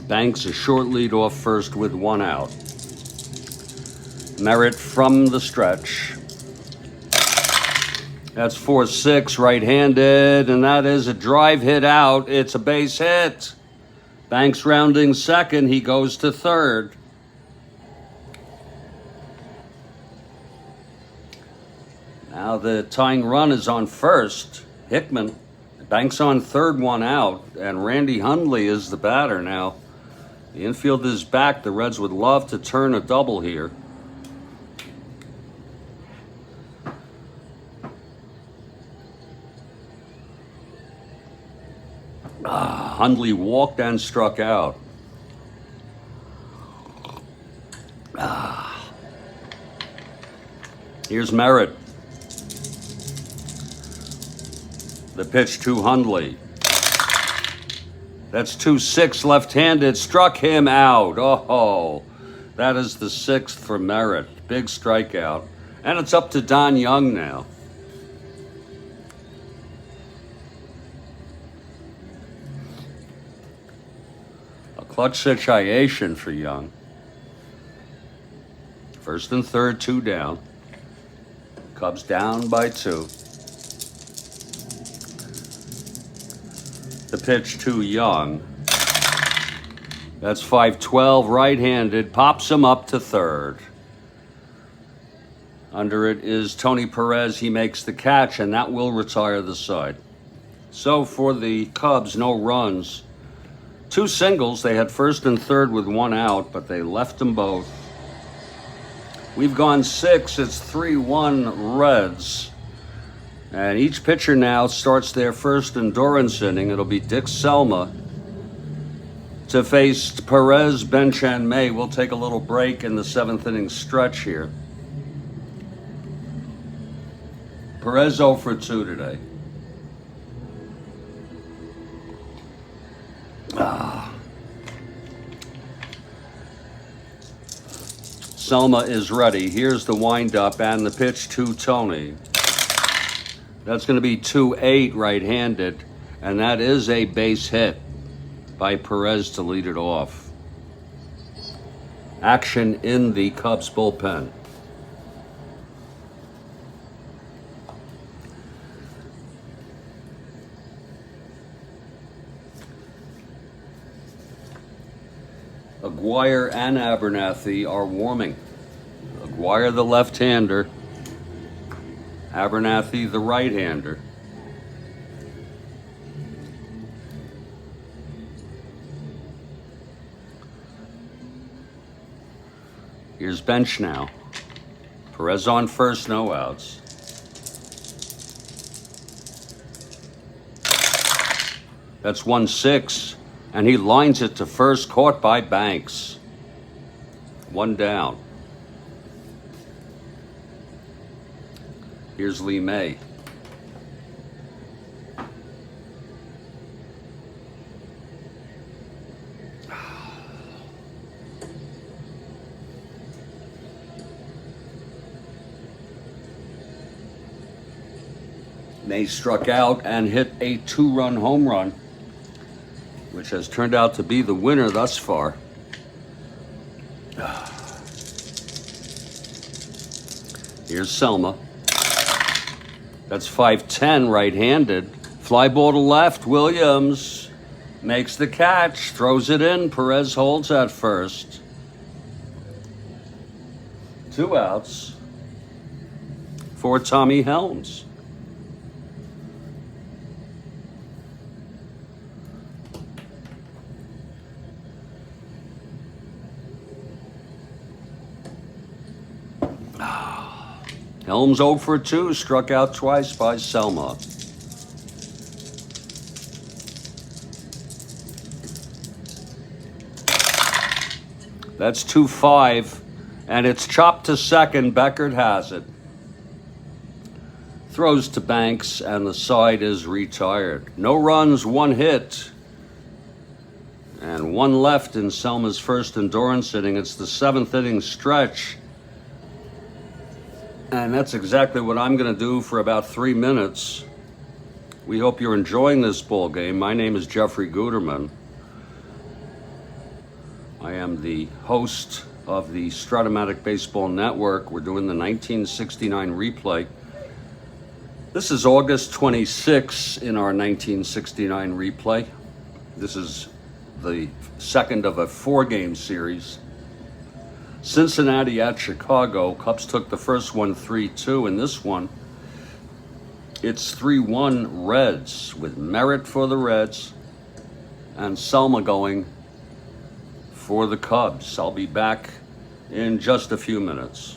Banks, a short lead off first with 1 out. Merritt from the stretch. That's 4-6 right-handed, and that is a drive hit out. It's a base hit. Banks rounding second. He goes to third. Now the tying run is on first. Hickman. Banks on third, 1 out. And Randy Hundley is the batter now. The infield is back. The Reds would love to turn a double here. Hundley walked and struck out. Here's Merritt. The pitch to Hundley. That's 2-6 left-handed. Struck him out. Oh, that is the 6th for Merritt. Big strikeout. And it's up to Don Young now. A clutch situation for Young. First and third, 2 down. Cubs down by 2. The pitch to Young. That's 5-12 right-handed. Pops him up to third. Under it is Tony Perez. He makes the catch, and that will retire the side. So for the Cubs, no runs. 2 singles. They had first and third with 1 out, but they left them both. We've gone 6. It's 3-1 Reds. And each pitcher now starts their first endurance inning. It'll be Dick Selma to face Perez, Bench, and May. We'll take a little break in the 7th inning stretch here. Perez 0 for 2 today. Selma is ready. Here's the windup and the pitch to Tony. That's going to be 2-8 right-handed, and that is a base hit by Perez to lead it off. Action in the Cubs bullpen. Aguirre and Abernathy are warming. Aguirre, the left-hander. Abernathy, the right-hander. Here's Bench now. Perez on first, no outs. That's 1-6, and he lines it to first, caught by Banks. 1 down. Here's Lee May. May struck out and hit a 2-run home run, which has turned out to be the winner thus far. Here's Selma. That's 5'10", right-handed. Fly ball to left. Williams makes the catch, throws it in. Perez holds at first. 2 outs for Tommy Helms. Helms 0 for 2, struck out twice by Selma. That's 2-5, and it's chopped to second. Beckert has it. Throws to Banks, and the side is retired. No runs, 1 hit, and 1 left in Selma's first endurance inning. It's the 7th inning stretch. And that's exactly what I'm going to do for about 3 minutes. We hope you're enjoying this ball game. My name is Jeffrey Guterman. I am the host of the Strat-O-Matic Baseball Network. We're doing the 1969 replay. This is August 26 in our 1969 replay. This is the second of a 4-game series. Cincinnati at Chicago. Cubs took the first one 3-2. In this one, it's 3-1 Reds, with Merritt for the Reds and Selma going for the Cubs. I'll be back in just a few minutes.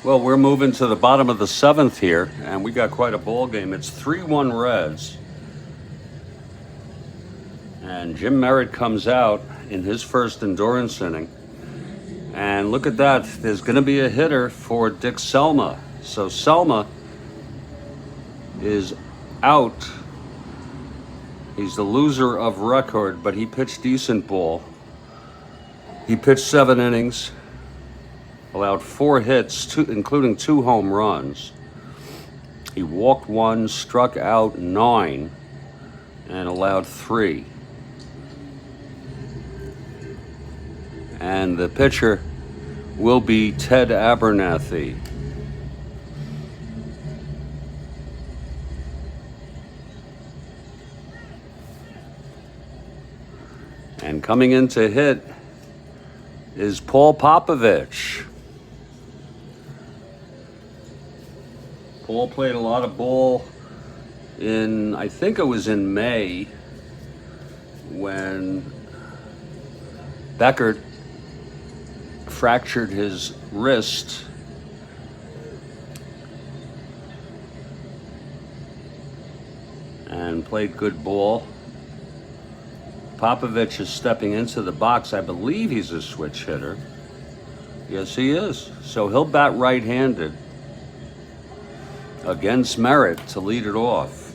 Well, we're moving to the bottom of the 7th here, and we got quite a ball game. It's 3-1 Reds. And Jim Merritt comes out in his first endurance inning. And look at that. There's going to be a hitter for Dick Selma. So Selma is out. He's the loser of record, but he pitched decent ball. He pitched 7 innings. Allowed 4 hits, including 2 home runs. He walked 1, struck out 9, and allowed 3. And the pitcher will be Ted Abernathy. And coming in to hit is Paul Popovich. Paul played a lot of ball in, I think it was in May, when Beckert fractured his wrist. And played good ball. Popovich is stepping into the box. I believe he's a switch hitter. Yes, he is. So he'll bat right-handed against Merritt to lead it off.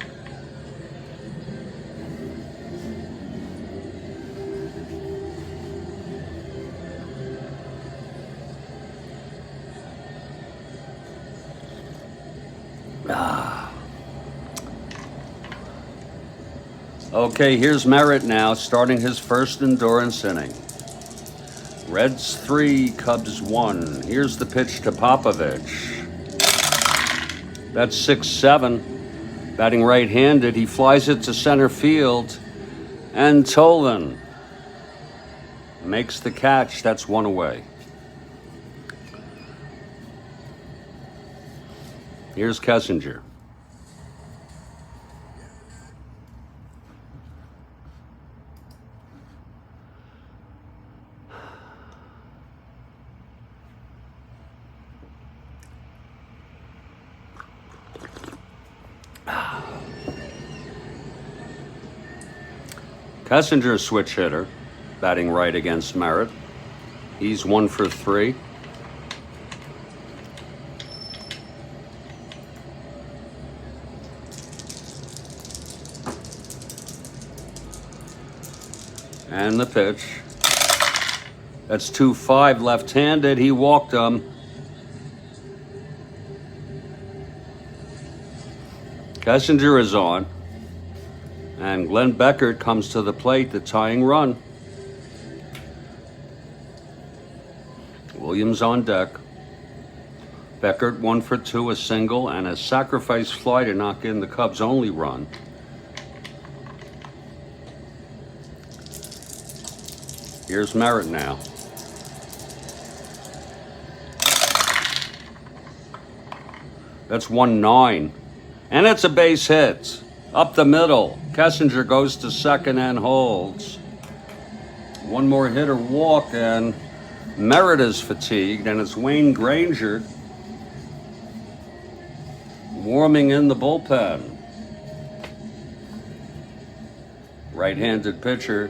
Okay, here's Merritt now, starting his first endurance inning. Reds 3, Cubs 1. Here's the pitch to Popovich. That's 6-7. Batting right-handed, he flies it to center field. And Tolan makes the catch. That's 1 away. Here's Kessinger. Kessinger, a switch hitter, batting right against Merritt. He's 1 for 3. And the pitch. That's 2-5 left-handed. He walked him. Kessinger is on. And Glenn Beckert comes to the plate, the tying run. Williams on deck. Beckert 1 for 2, a single, and a sacrifice fly to knock in the Cubs' only run. Here's Merritt now. That's 1-9. And it's a base hit. Up the middle. Kessinger goes to second and holds. One more hitter walk, and Merritt is fatigued, and it's Wayne Granger warming in the bullpen. Right-handed pitcher.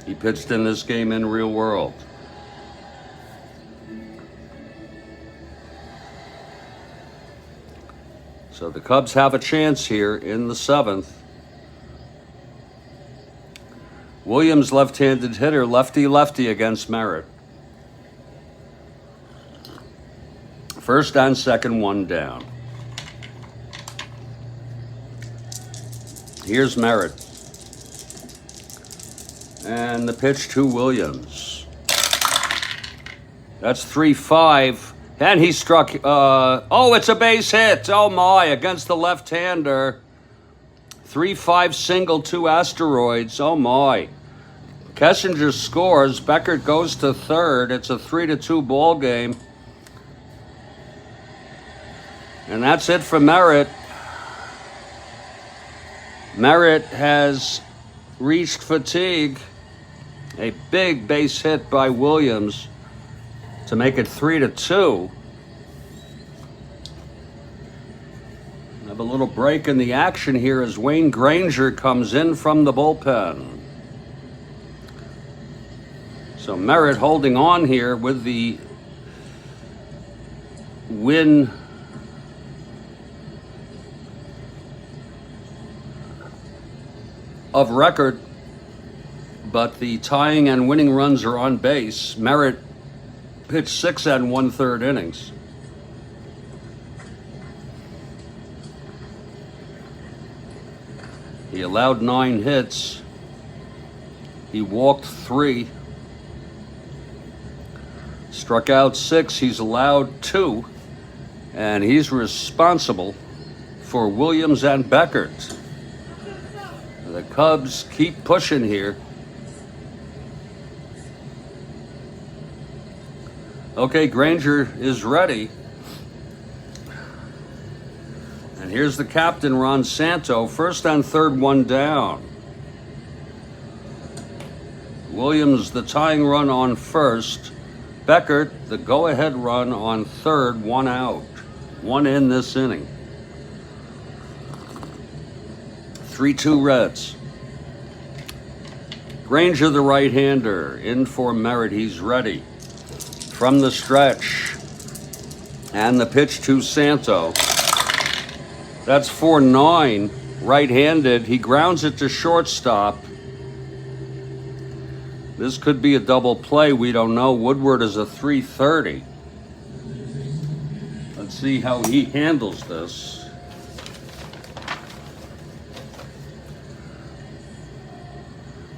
He pitched in this game in real world. So the Cubs have a chance here in the 7th. Williams, left-handed hitter, lefty-lefty against Merritt. First and second, 1 down. Here's Merritt. And the pitch to Williams. That's 3-5. And he struck, it's a base hit. Oh my, against the left-hander. 3-5 single, 2 asteroids. Oh my. Kessinger scores. Beckert goes to third. It's a 3-2 ball game. And that's it for Merritt. Merritt has reached fatigue. A big base hit by Williams. to make it 3-2. Have a little break in the action here as Wayne Granger comes in from the bullpen. So Merritt holding on here with the win of record, but the tying and winning runs are on base. Merritt pitched 6 1/3 innings. He allowed 9 hits. He walked 3. Struck out 6. He's allowed 2. And he's responsible for Williams and Beckert. The Cubs keep pushing here. Okay, Granger is ready. And here's the captain, Ron Santo. 1st and 3rd, 1 down. Williams, the tying run on 1st. Beckert, the go-ahead run on 3rd, 1 out. 1 in this inning. 3-2 Reds. Granger, the right-hander, in for Merritt. He's ready. From the stretch. And the pitch to Santo. That's 4-9, right-handed. He grounds it to shortstop. This could be a double play. We don't know. Woodward is a 330. Let's see how he handles this.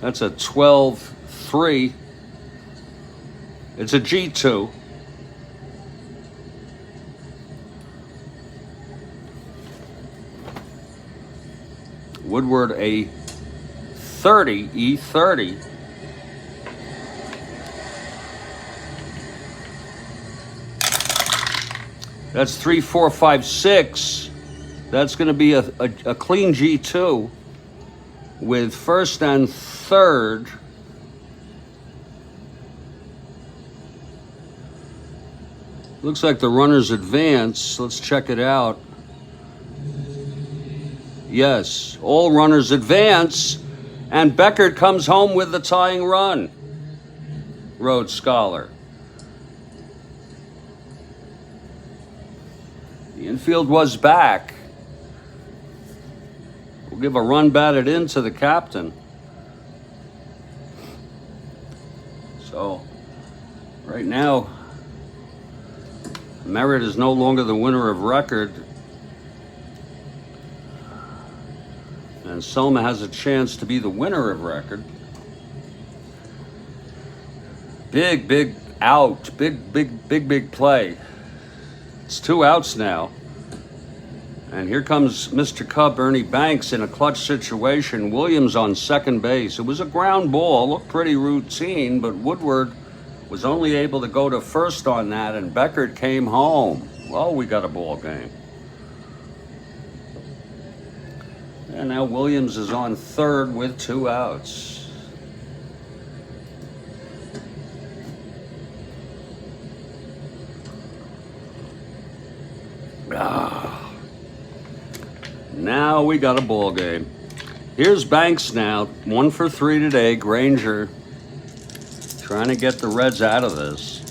That's a 12-3. It's a G2. Woodward a 30, E30. That's 3, 4, 5, 6. That's going to be a clean G2 with 1st and 3rd. Looks like the runners advance. Let's check it out. Yes, all runners advance, and Beckert comes home with the tying run. Rhodes Scholar. The infield was back. We'll give a run batted in to the captain. So, right now, Merritt is no longer the winner of record. And Selma has a chance to be the winner of record. Big out. Big play. It's 2 outs now. And here comes Mr. Cub, Ernie Banks, in a clutch situation. Williams on second base. It was a ground ball. Looked pretty routine, but Woodward was only able to go to first on that, and Beckert came home. Well, we got a ball game. And now Williams is on third with 2 outs. Now we got a ball game. Here's Banks now, 1 for 3 today. Granger trying to get the Reds out of this.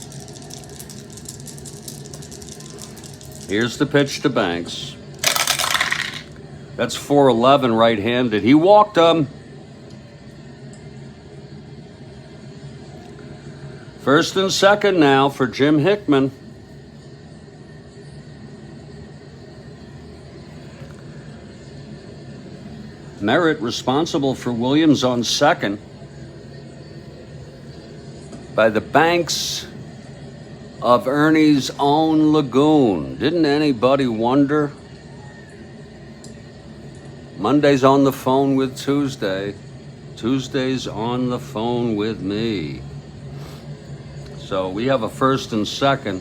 Here's the pitch to Banks. That's 4-11 right-handed. He walked him. First and second now for Jim Hickman. Merritt responsible for Williams on second. By the banks of Ernie's own lagoon. Didn't anybody wonder? Monday's on the phone with Tuesday. Tuesday's on the phone with me. So we have a first and second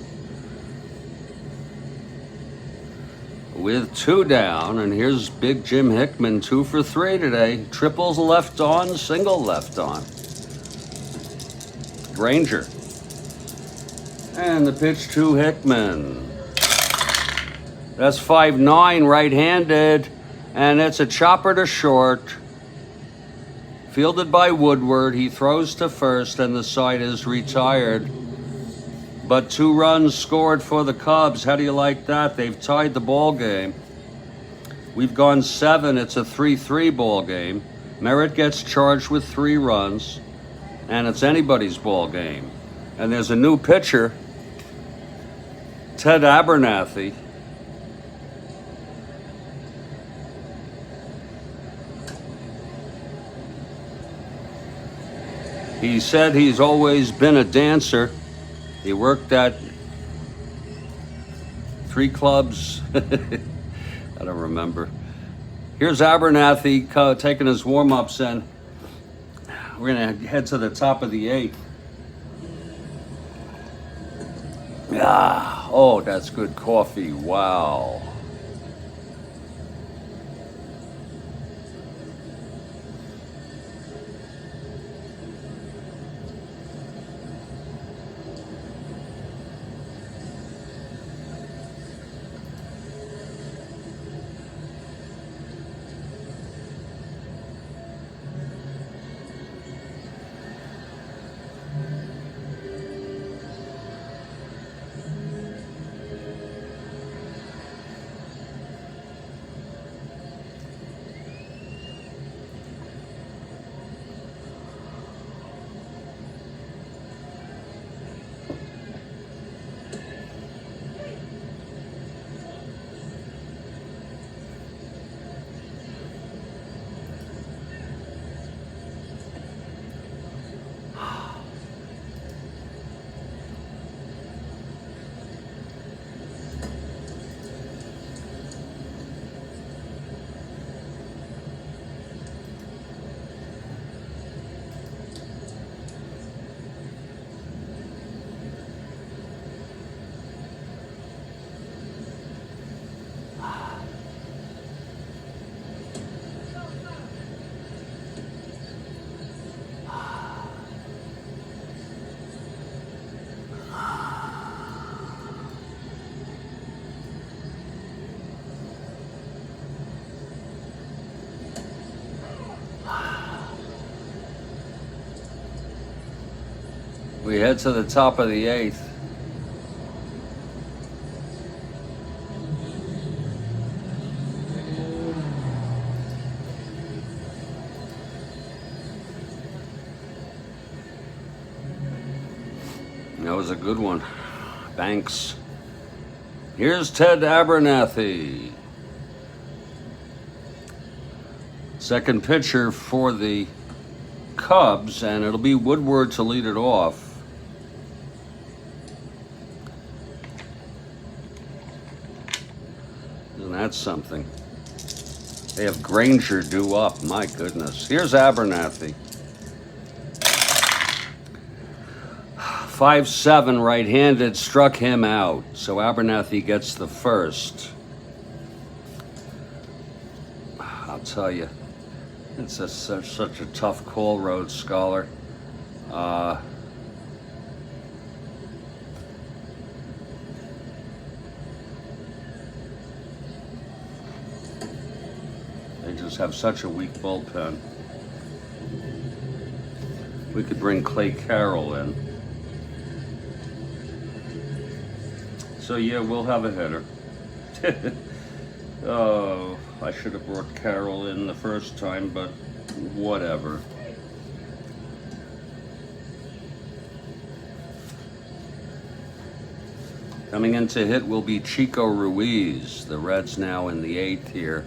with 2 down, and here's big Jim Hickman, 2 for 3 today. Triples left on, single left on. Granger. And the pitch to Hickman. That's 5-9 right-handed, and it's a chopper to short. Fielded by Woodward, he throws to first, and the side is retired. But 2 runs scored for the Cubs. How do you like that? They've tied the ball game. We've gone 7. It's a 3-3 ball game. Merritt gets charged with 3 runs, and it's anybody's ball game. And there's a new pitcher, Ted Abernathy. He said he's always been a dancer. He worked at 3 clubs. I don't remember. Here's Abernathy taking his warm-ups, and we're going to head to the top of the 8th. Ah, oh, that's good coffee. Wow. We head to the top of the 8th. That was a good one. Thanks. Here's Ted Abernathy. Second pitcher for the Cubs, and it'll be Woodward to lead it off. Isn't that something? They have Granger due up. My goodness. Here's Abernathy. 5-7 right-handed, struck him out. So Abernathy gets the first. I'll tell you, it's such a tough call, Rhodes Scholar. They just have such a weak bullpen. We could bring Clay Carroll in. So yeah, we'll have a hitter. Oh, I should have brought Carroll in the first time, but whatever. Coming in to hit will be Chico Ruiz. The Reds now in the 8th here,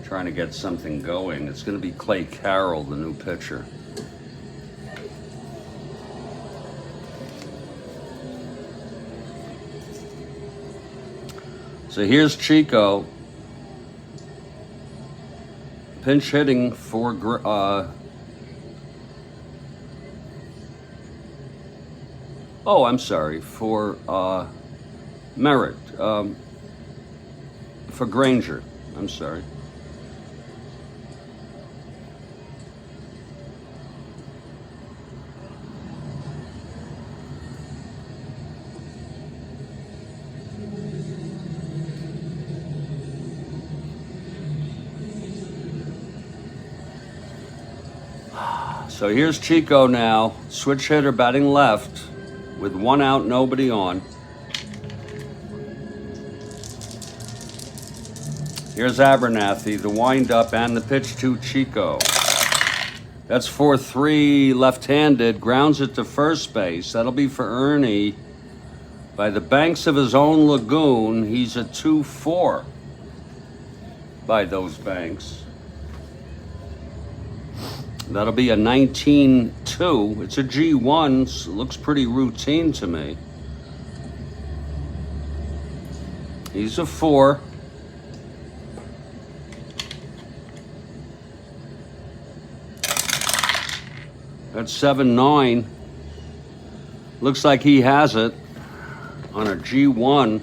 trying to get something going. It's going to be Clay Carroll, the new pitcher. So here's Chico. Pinch hitting for for Merritt, for Granger, I'm sorry. So here's Chico now, switch hitter batting left with 1 out, nobody on. Here's Abernathy, the windup and the pitch to Chico. That's 4-3 left-handed, grounds it to first base. That'll be for Ernie. By the banks of his own lagoon, he's a 2-4 by those banks. That'll be a 19-2. It's a G1, looks pretty routine to me. He's a 4. That's 7-9. Looks like he has it on a G1.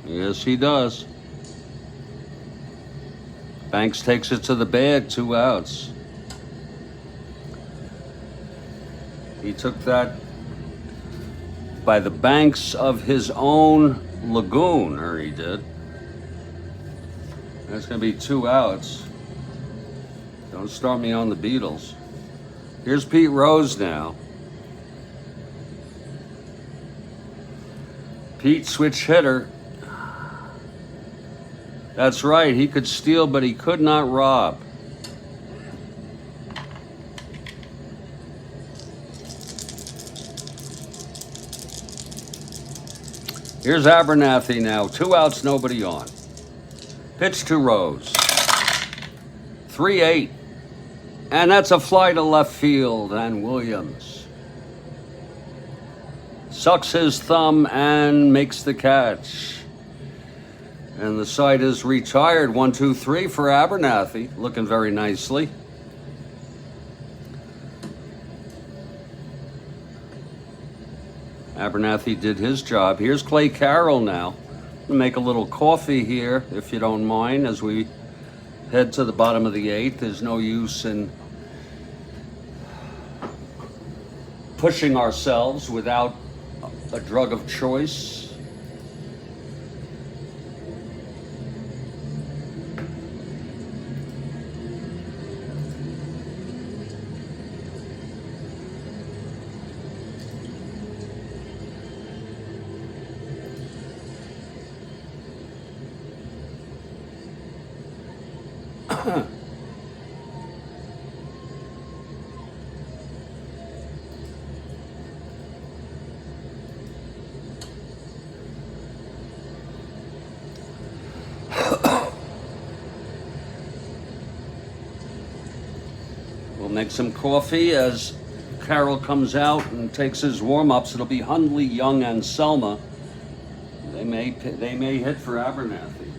Yes, he does. Banks takes it to the bag, 2 outs. He took that by the banks of his own lagoon, or he did. That's going to be 2 outs. Don't start me on the Beatles. Here's Pete Rose now. Pete, switch hitter. That's right, he could steal, but he could not rob. Here's Abernathy now. 2 outs, nobody on. Pitch to Rose. 3-8. And that's a fly to left field, and Williams sucks his thumb and makes the catch. And the side is retired. 1-2-3 for Abernathy, looking very nicely. Abernathy did his job. Here's Clay Carroll now. Make a little coffee here, if you don't mind, as we head to the bottom of the 8th. There's no use in pushing ourselves without a drug of choice. We'll make some coffee as Carroll comes out and takes his warm-ups. It'll be Hundley, Young, and Selma. They may hit for Abernathy.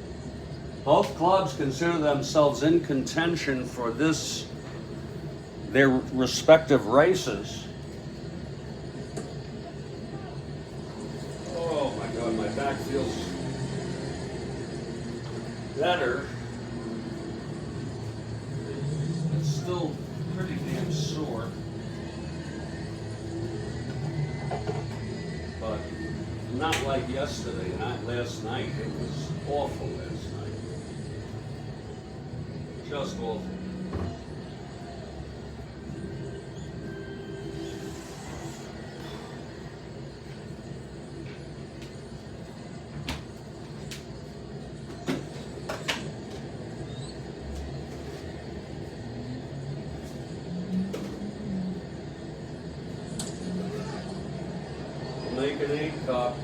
Both clubs consider themselves in contention for their respective races. Oh my God, my back feels better. It's still pretty damn sore, but not like yesterday, not last night. It was awful last night. Just awful. Make an 8-cup.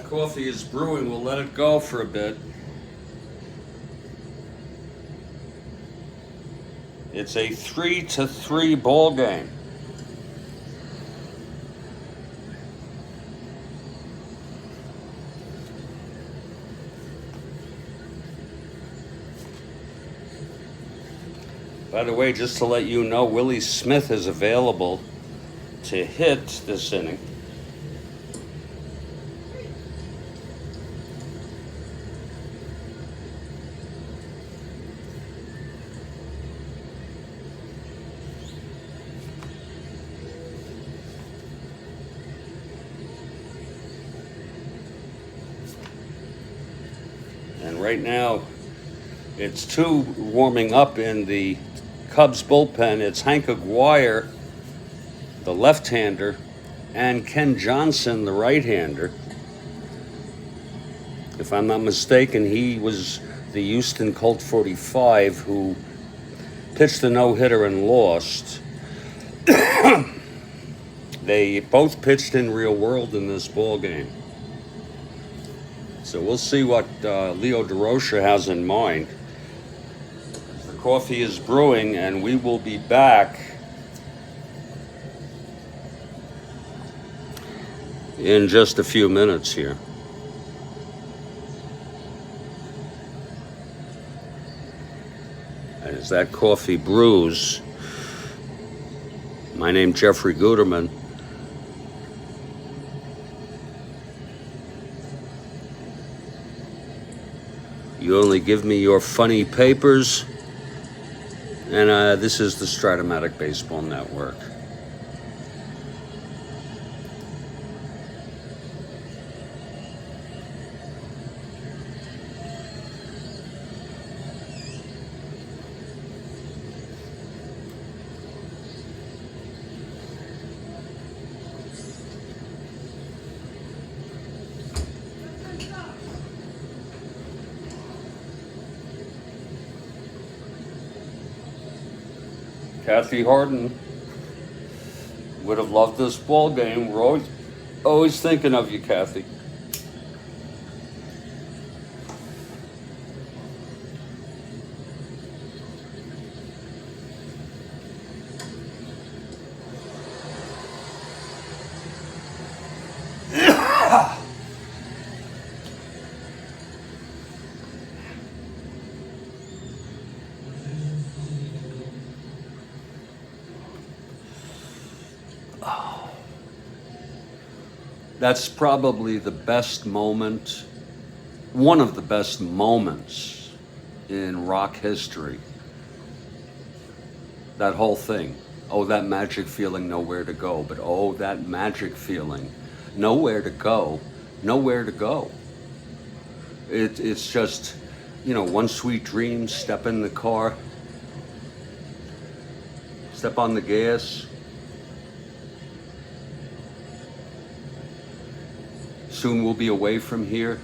That coffee is brewing. We'll let it go for a bit. It's a 3-3 ball game. By the way, just to let you know, Willie Smith is available to hit this inning. And right now, it's two warming up in the Cubs bullpen. It's Hank Aguirre, the left-hander, and Ken Johnson, the right-hander. If I'm not mistaken, he was the Houston Colt 45 who pitched the no-hitter and lost. They both pitched in real world in this ball game. So we'll see what Leo DeRocha has in mind. The coffee is brewing, and we will be back in just a few minutes here. As that coffee brews, my name's Jeffrey Guterman. You only give me your funny papers, and this is the Strat-O-Matic Baseball Network. Kathy Harden would have loved this ball game. We're always thinking of you, Kathy. That's probably the best moment, one of the best moments in rock history. That whole thing. Oh, that magic feeling, nowhere to go. But oh, that magic feeling, nowhere to go, nowhere to go. It's just, one sweet dream, step in the car, step on the gas. Soon we'll be away from here,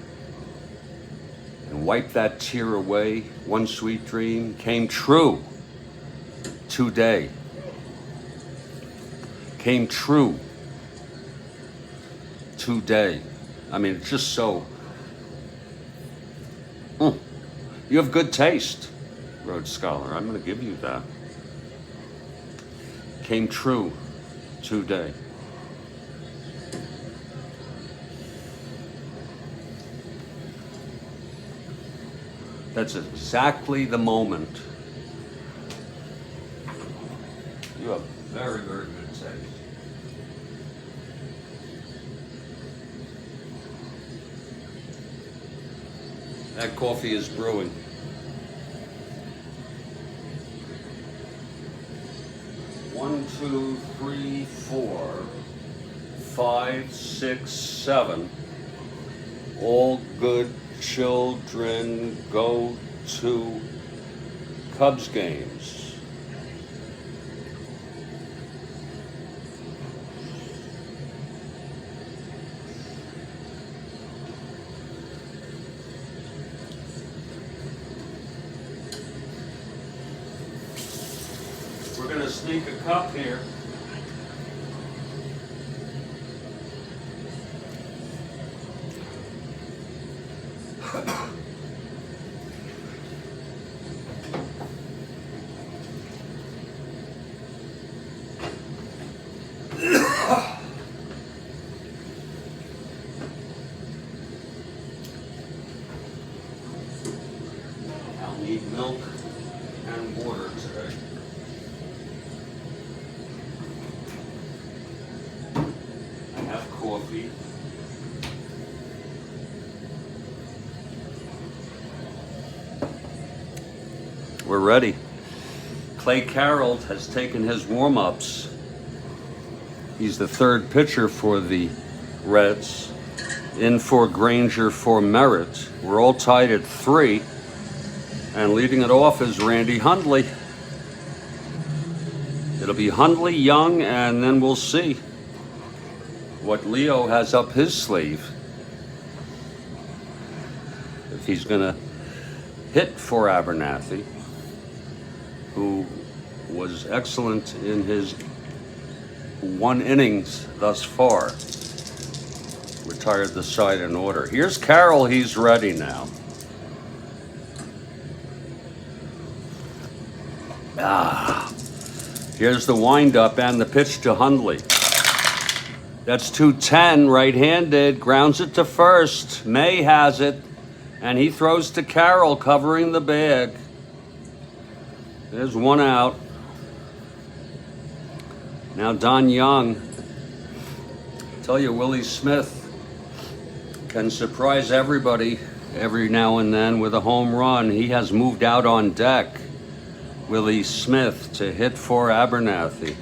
and wipe that tear away. One sweet dream came true today. Came true today. I mean, it's just so. You have good taste, Rhodes Scholar. I'm going to give you that. Came true today. That's exactly the moment. You have very, very good taste. That coffee is brewing. One, two, three, 4, 5, 6, 7. All good children go to Cubs games. We're going to sneak a cup here. trophy. We're ready. Clay Carroll has taken his warm-ups. He's the third pitcher for the Reds. In for Granger for Merritt. We're all tied at 3. And leading it off is Randy Hundley. It'll be Hundley, Young, and then we'll see what Leo has up his sleeve. If he's going to hit for Abernathy, who was excellent in his 1 innings thus far. Retired the side in order. Here's Carroll. He's ready now. Here's the windup and the pitch to Hundley. That's 210, right-handed, grounds it to first. May has it, and he throws to Carroll, covering the bag. There's 1 out. Now Don Young. Tell you, Willie Smith can surprise everybody every now and then with a home run. He has moved out on deck. Willie Smith to hit for Abernathy.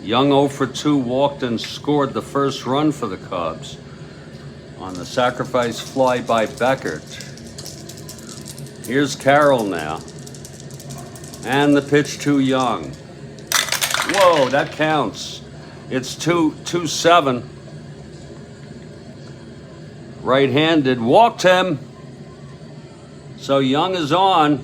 Young 0 for 2 walked and scored the first run for the Cubs on the sacrifice fly by Beckert. Here's Carroll now. And the pitch to Young. Whoa, that counts. It's 2-7. Right-handed, walked him. So Young is on.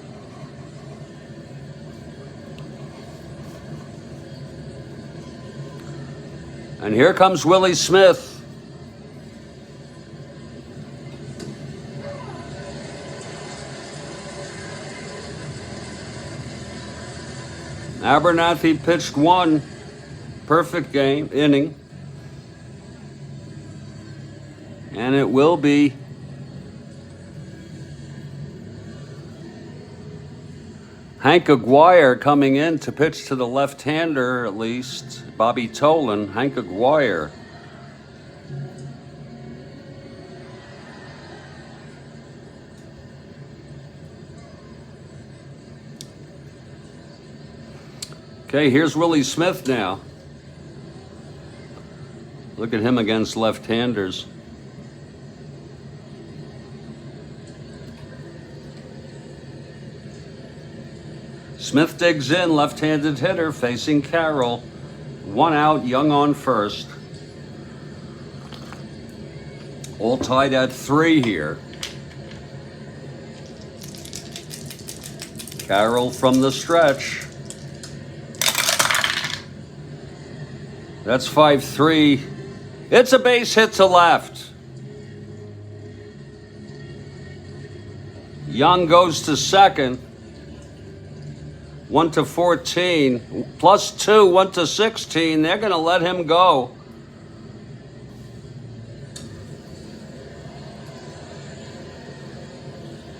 And here comes Willie Smith. Abernathy pitched 1 perfect inning. And it will be Hank Aguirre coming in to pitch to the left-hander, at least. Bobby Tolan, Hank Aguirre. Okay, here's Willie Smith now. Look at him against left-handers. Smith digs in, left-handed hitter facing Carroll. 1 out, Young on first. All tied at 3 here. Carroll from the stretch. That's 5-3. It's a base hit to left. Young goes to second. 1-14, +2, 1-16. They're going to let him go.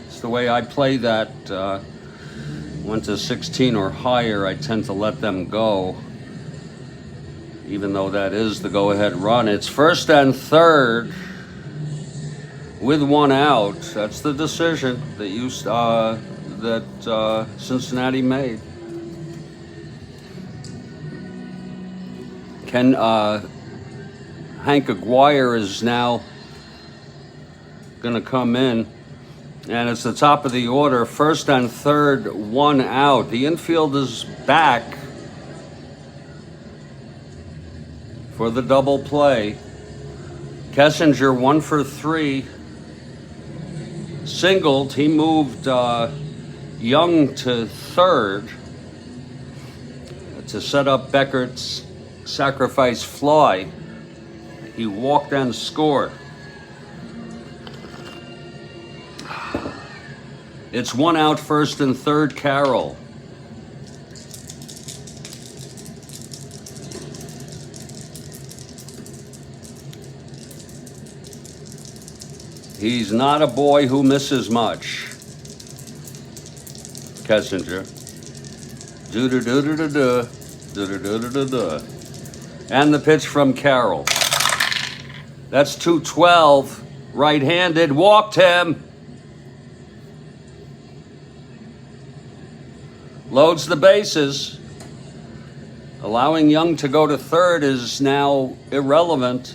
It's the way I play that. 1-16 or higher, I tend to let them go. Even though that is the go-ahead run. It's first and third with 1 out. That's the decision that Cincinnati made. Hank Aguirre is now going to come in, and it's the top of the order. First and third, 1 out. The infield is back for the double play. Kessinger 1 for 3. Singled. He moved Young to third to set up Beckert's sacrifice fly. He walked and scored. It's 1 out, first and third, Carroll. He's not a boy who misses much. Kessinger. Do-do-do-do-do-do. Do-do-do-do-do-do. And the pitch from Carroll. That's 212. Right-handed, walked him. Loads the bases. Allowing Young to go to third is now irrelevant.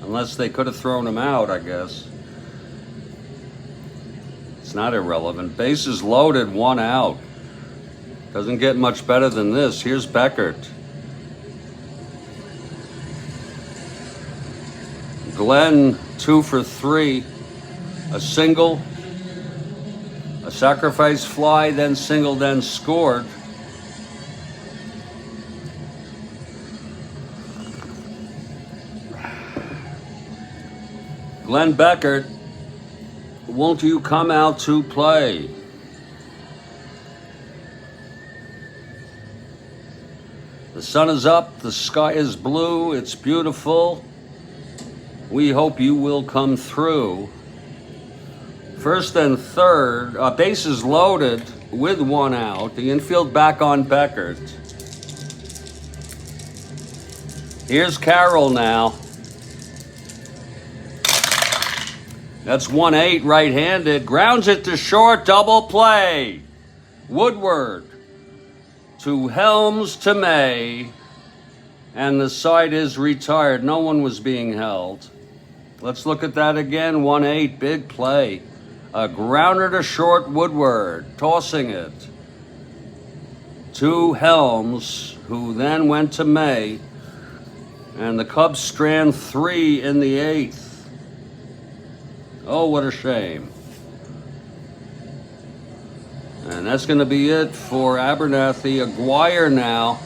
Unless they could have thrown him out, I guess. It's not irrelevant. Bases loaded, 1 out. Doesn't get much better than this. Here's Beckert. Glenn, 2 for 3. A single, a sacrifice fly, then single, then scored. Glenn Beckert, won't you come out to play? The sun is up, the sky is blue, it's beautiful. We hope you will come through. First and third, bases loaded with 1 out. The infield back on Beckert. Here's Carroll now. That's 1-8 right-handed. Grounds it to short, double play. Woodward to Helms to May. And the side is retired. No one was being held. Let's look at that again. 1-8, big play. A grounder to short, Woodward, tossing it to Helms, who then went to May. And the Cubs strand 3 in the 8th. Oh, what a shame. And that's going to be it for Abernathy. Aguirre now.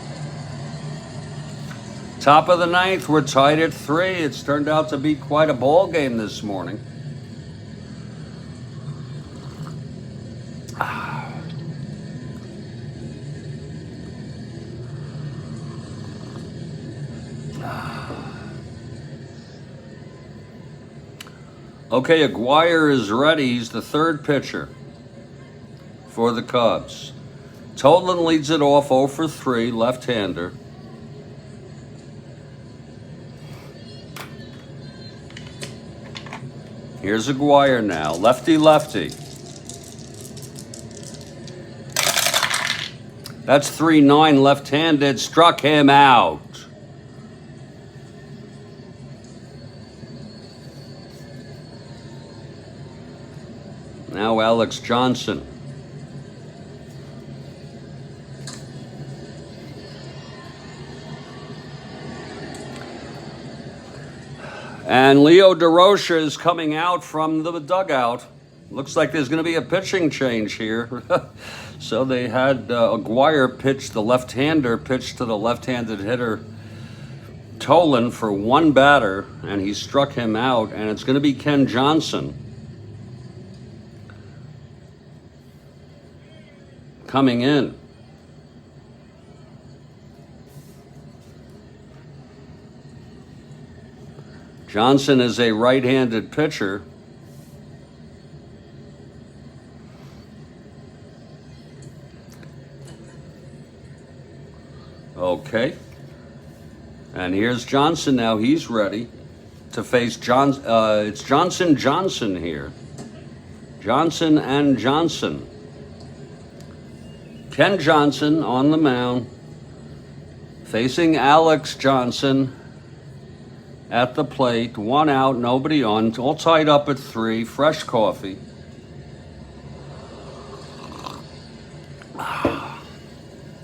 Top of the 9th, we're tied at 3. It's turned out to be quite a ball game this morning. Okay, Aguirre is ready. He's the third pitcher for the Cubs. Tolan leads it off 0 for 3, left-hander. Here's Aguirre now, lefty-lefty. That's 3-9 left-handed, struck him out. Now Alex Johnson. And Leo DeRocha is coming out from the dugout. Looks like there's going to be a pitching change here. So they had Aguirre pitch, the left-hander pitch to the left-handed hitter Tolan for 1 batter, and he struck him out, and it's going to be Ken Johnson coming in. Johnson is a right-handed pitcher. Okay. And here's Johnson now. He's ready to face it's Johnson here. Johnson and Johnson. Ken Johnson on the mound, facing Alex Johnson at the plate. 1 out, nobody on. All tied up at 3. Fresh coffee.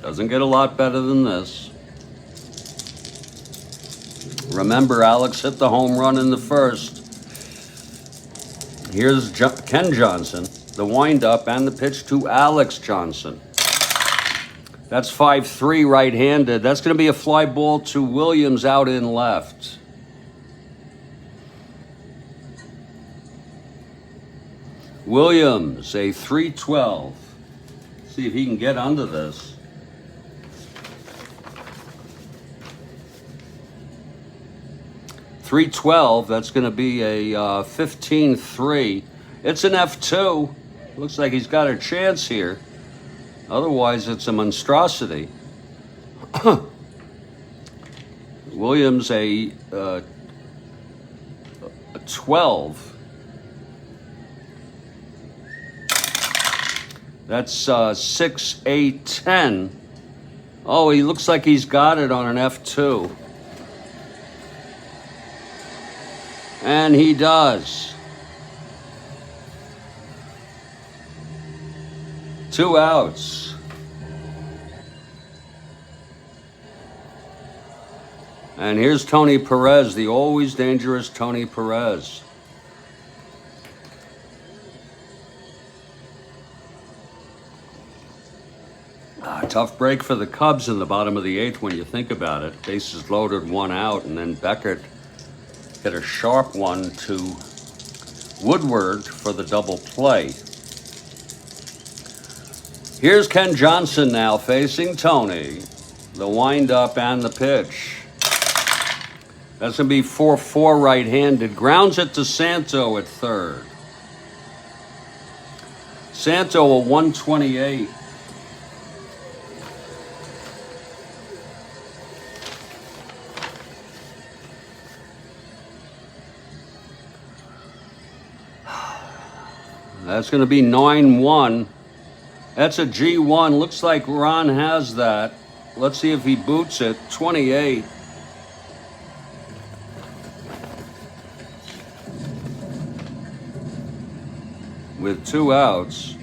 Doesn't get a lot better than this. Remember, Alex hit the home run in the first. Here's Ken Johnson, the windup and the pitch to Alex Johnson. That's 5-3 right-handed. That's going to be a fly ball to Williams out in left. Williams, a 3-12. See if he can get under this. .312, that's going to be a 15-3. It's an F2. Looks like he's got a chance here. Otherwise, it's a monstrosity. Williams a 12. That's 6, 8, 10. Oh, he looks like he's got it on an F2. And he does. 2 outs. And here's Tony Perez, the always dangerous Tony Perez. Tough break for the Cubs in the bottom of the 8th when you think about it. Bases loaded, 1 out, and then Beckett hit a sharp one to Woodward for the double play. Here's Ken Johnson now facing Tony. The windup and the pitch. That's going to be 4-4 right-handed. Grounds it to Santo at third. Santo a 128. That's going to be 9-1. That's a G1. Looks like Ron has that. Let's see if he boots it. 28. With 2 outs.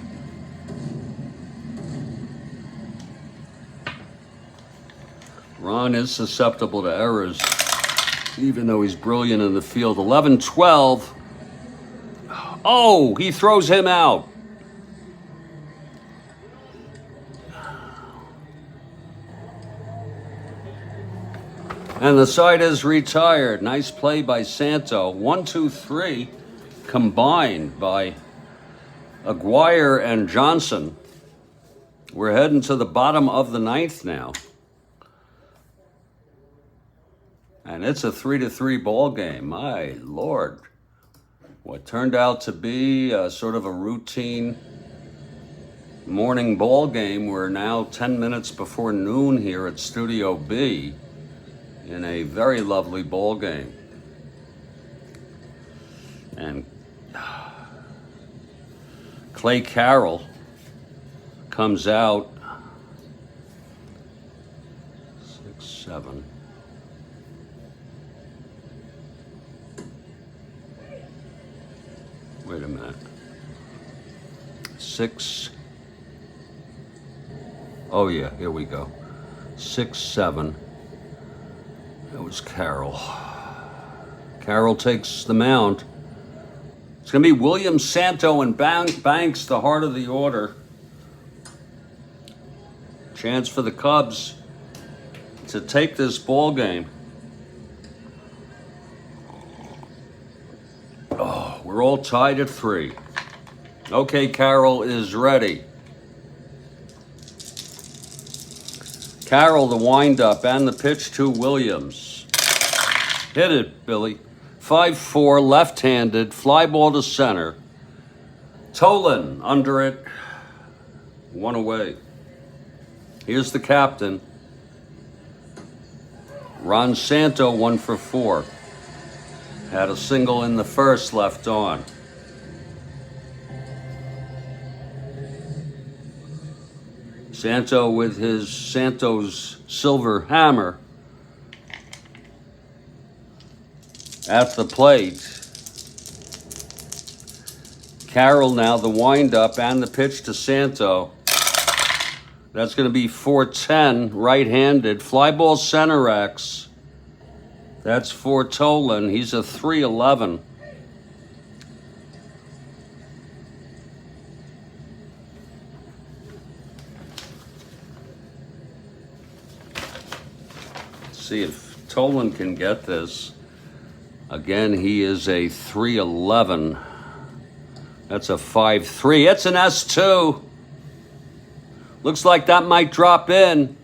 Ron is susceptible to errors, even though he's brilliant in the field. 11-12. Oh, he throws him out. And the side is retired. Nice play by Santo. 1, 2, 3 combined by Aguirre and Johnson. We're heading to the bottom of the 9th now. And it's a 3-3 ball game. My Lord. What turned out to be sort of a routine morning ball game. We're now 10 minutes before noon here at Studio B in a very lovely ball game. And Clay Carroll comes out 6, 7. Wait a minute. 6. Oh yeah, here we go. 6, 7. That was Carroll. Carroll takes the mound. It's going to be Williams, Santo, and Banks, the heart of the order. Chance for the Cubs to take this ball game. Oh, we're all tied at 3. Okay, Carroll is ready. Carroll, the windup and the pitch to Williams. Hit it, Billy. 5-4, left-handed, fly ball to center. Tolan under it, 1 away. Here's the captain. Ron Santo, 1 for 4. Had a single in the first, left on. Santo with his Santo's silver hammer at the plate. Carroll now the windup and the pitch to Santo. That's going to be 4-10, right-handed. Fly ball center X. That's for Tolan. He's a 3-11. See if Tolan can get this. Again, he is a 3-11. That's a 5-3. It's an S2. Looks like that might drop in.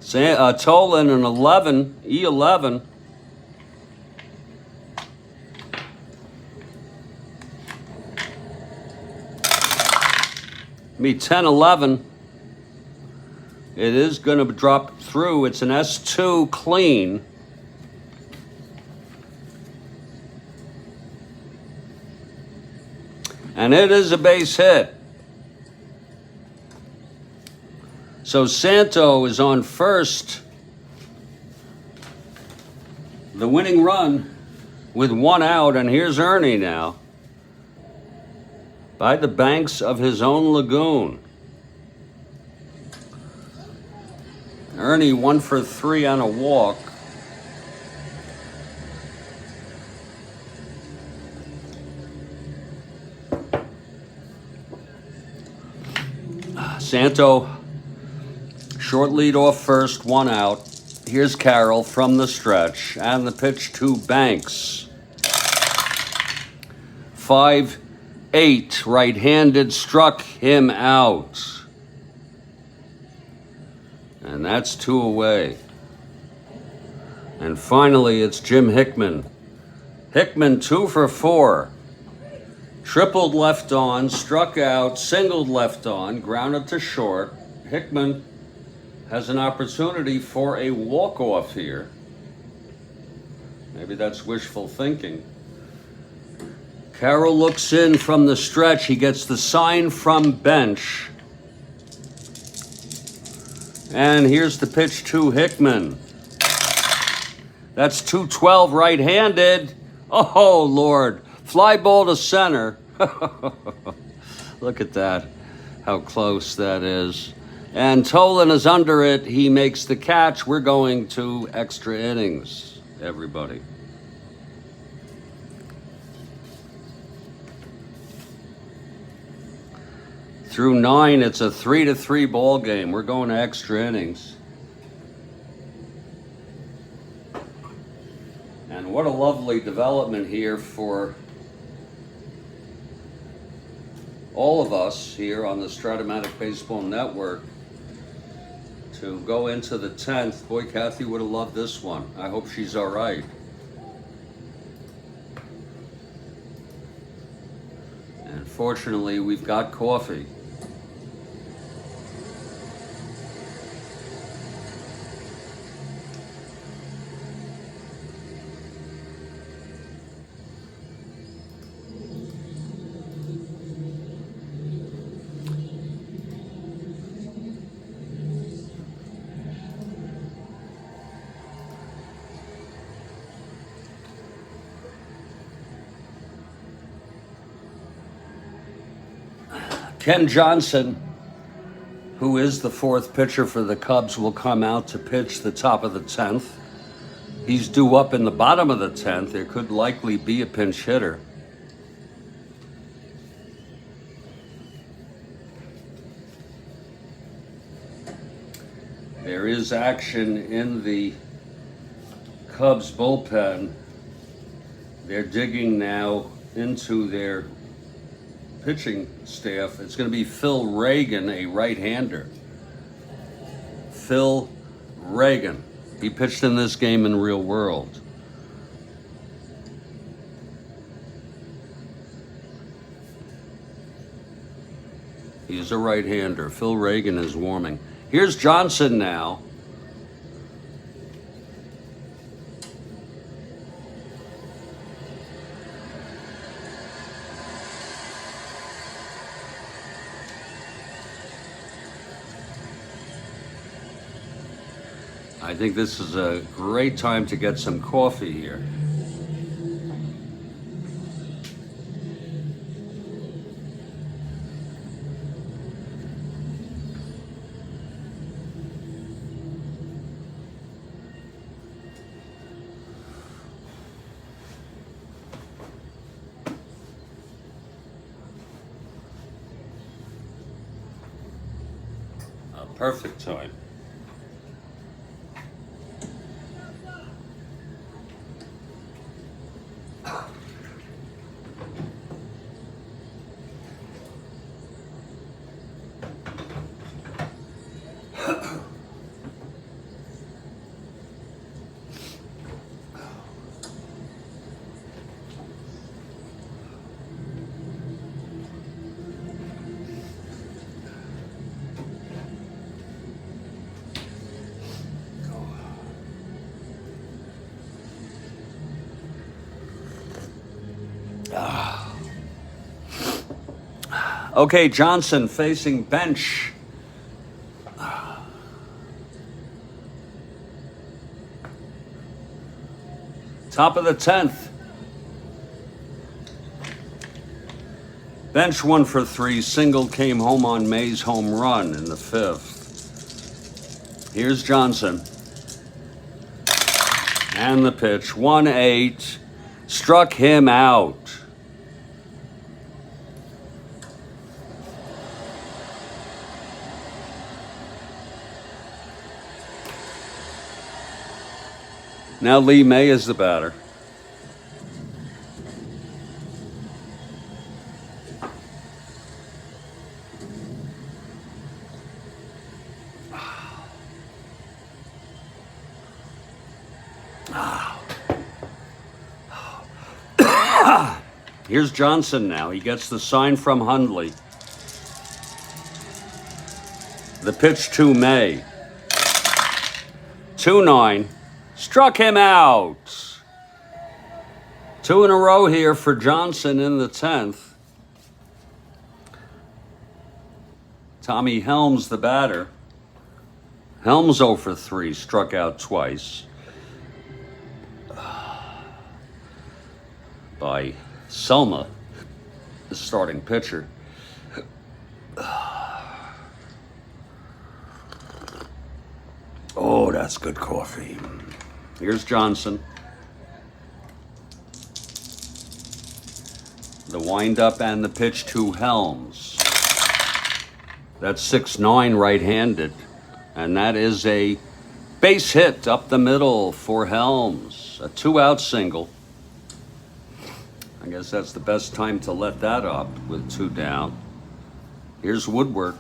Tolan an 11, E11. Me 10-11. It is going to drop through. It's an S2 clean. And it is a base hit. So Santo is on first. The winning run with one out, and here's Ernie now by the banks of his own lagoon. Ernie 1 for 3 on a walk. Santo, short lead off first, one out. Here's Carroll from the stretch, and the pitch to Banks. 5-8, right-handed, struck him out. And that's 2 away. And finally, it's Jim Hickman. Hickman 2 for 4. Tripled left on, struck out, singled left on, grounded to short. Hickman has an opportunity for a walk-off here. Maybe that's wishful thinking. Carroll looks in from the stretch. He gets the sign from bench. And here's the pitch to Hickman. That's 212 right-handed. Oh, Lord. Fly ball to center. Look at that. How close that is. And Tolan is under it. He makes the catch. We're going to extra innings, everybody. Through 9, it's a 3-3 ball game. We're going to extra innings. And what a lovely development here for all of us here on the Strat-O-Matic Baseball Network to go into the 10th. Boy, Kathy would have loved this one. I hope she's all right. And fortunately, we've got coffee. Ken Johnson, who is the 4th pitcher for the Cubs, will come out to pitch the top of the 10th. He's due up in the bottom of the 10th. There could likely be a pinch hitter. There is action in the Cubs bullpen. They're digging now into their pitching staff. It's going to be Phil Reagan, a right-hander. Phil Reagan. He pitched in this game in real world. He's a right-hander. Phil Reagan is warming. Here's Johnson now. I think this is a great time to get some coffee here. A perfect time. Okay, Johnson facing bench. Top of the 10th. Bench 1 for 3. Single came home on May's home run in the 5th. Here's Johnson. And the pitch. 1-8. Struck him out. Now Lee May is the batter. Here's Johnson now. He gets the sign from Hundley. The pitch to May. 2-9. Struck him out. 2 in a row here for Johnson in the 10th. Tommy Helms, the batter. Helms 0 for 3, struck out twice by Selma, the starting pitcher. Oh, that's good coffee. Here's Johnson. The windup and the pitch to Helms. That's 6-9 right-handed. And that is a base hit up the middle for Helms. A 2-out single. I guess that's the best time to let that up with 2 down. Here's Woodward.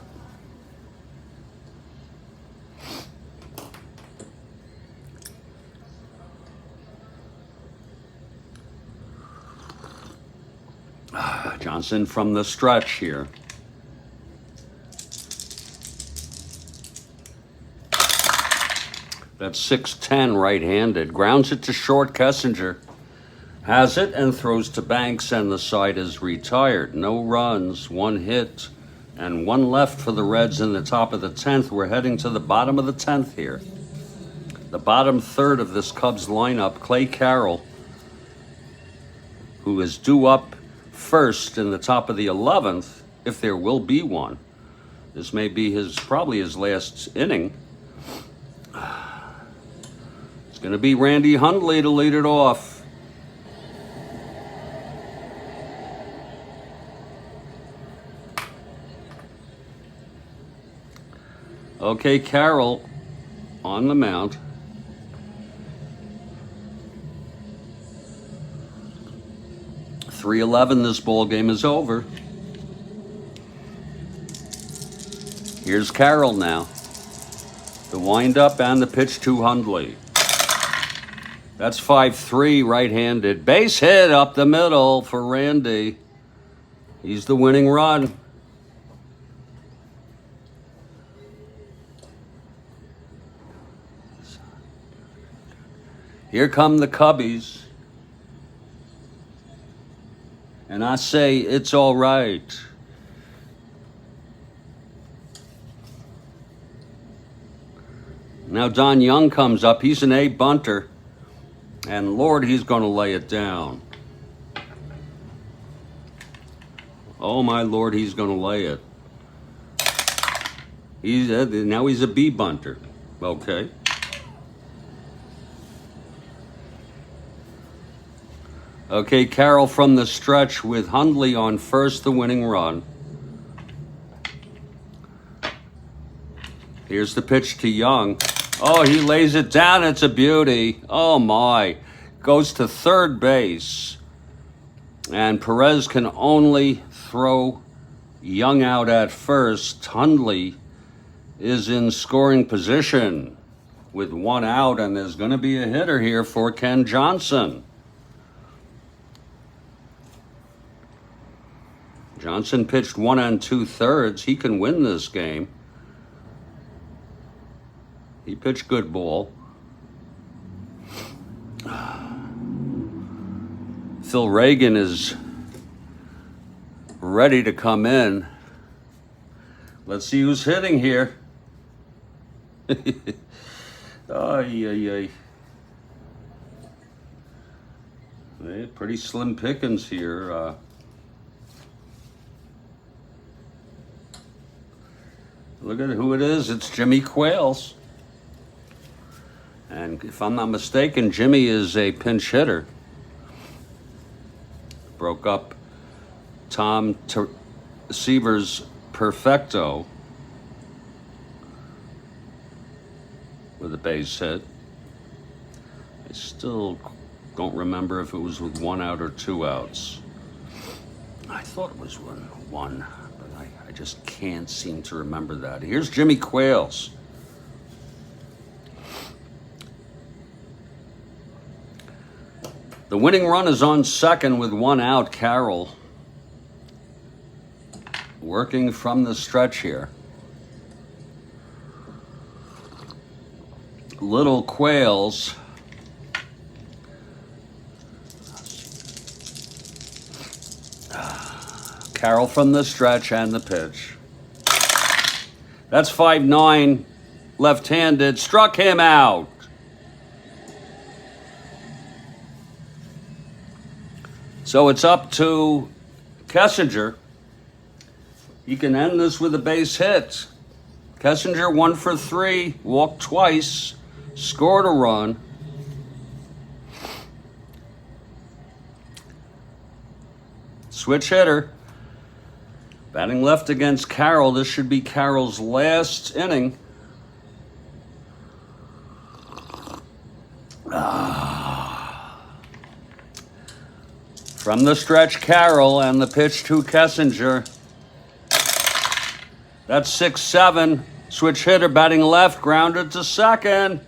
Johnson from the stretch here. That's 6-10 right-handed. Grounds it to short. Kessinger has it and throws to Banks, and the side is retired. No runs, 1 hit, and 1 left for the Reds in the top of the 10th. We're heading to the bottom of the 10th here. The bottom third of this Cubs lineup. Clay Carroll, who is due up first in the top of the 11th, if there will be one. This may be probably his last inning. It's going to be Randy Hundley to lead it off. Okay, Carroll on the mound. .311, this ball game is over. Here's Carroll now. The windup and the pitch to Hundley. That's 5-3 right-handed. Base hit up the middle for Randy. He's the winning run. Here come the Cubbies. And I say, it's all right. Now Don Young comes up. He's an A bunter. And Lord, he's going to lay it down. Oh, my Lord, he's going to lay it. Now he's a B bunter. Okay. Okay, Carroll from the stretch with Hundley on first, the winning run. Here's the pitch to Young. Oh, he lays it down. It's a beauty. Oh, my. Goes to third base. And Perez can only throw Young out at first. Hundley is in scoring position with 1 out, and there's going to be a hitter here for Ken Johnson. Johnson pitched 1 2/3. He can win this game. He pitched good ball. Phil Reagan is ready to come in. Let's see who's hitting here. Ay, ay, ay. Hey, pretty slim pickings here. Look at who it is. It's Jimmy Quails. And if I'm not mistaken, Jimmy is a pinch hitter. Broke up Tom Seaver's perfecto with a base hit. I still don't remember if it was with 1 out or 2 outs. I thought it was one, but I just can't seem to remember that. Here's Jimmy Quails. The winning run is on second with 1 out. Carroll working from the stretch here. Little Quails. Carroll from the stretch and the pitch. That's 5-9, left-handed, struck him out. So it's up to Kessinger. He can end this with a base hit. Kessinger 1 for 3, walked twice, scored a run. Switch hitter. Batting left against Carroll. This should be Carroll's last inning. From the stretch, Carroll, and the pitch to Kessinger. That's 6-7. Switch hitter batting left, grounded to second.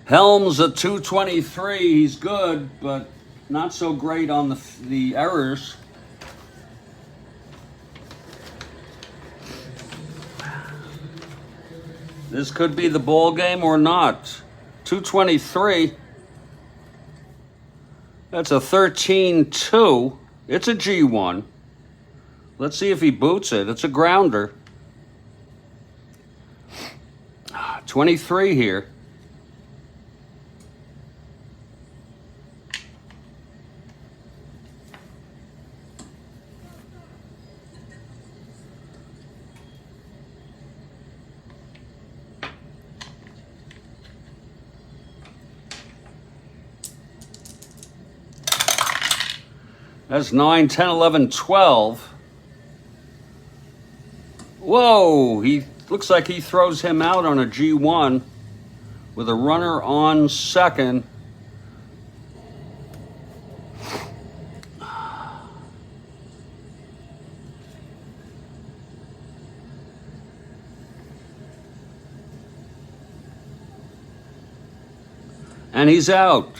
Helms at 223. He's good, but not so great on the errors. This could be the ball game or not. 223. That's a 13-2. It's a G1. Let's see if he boots it. It's a grounder. 23 here. That's 9, 10, 11, 12. Whoa, he looks like he throws him out on a G1 with a runner on second. And he's out.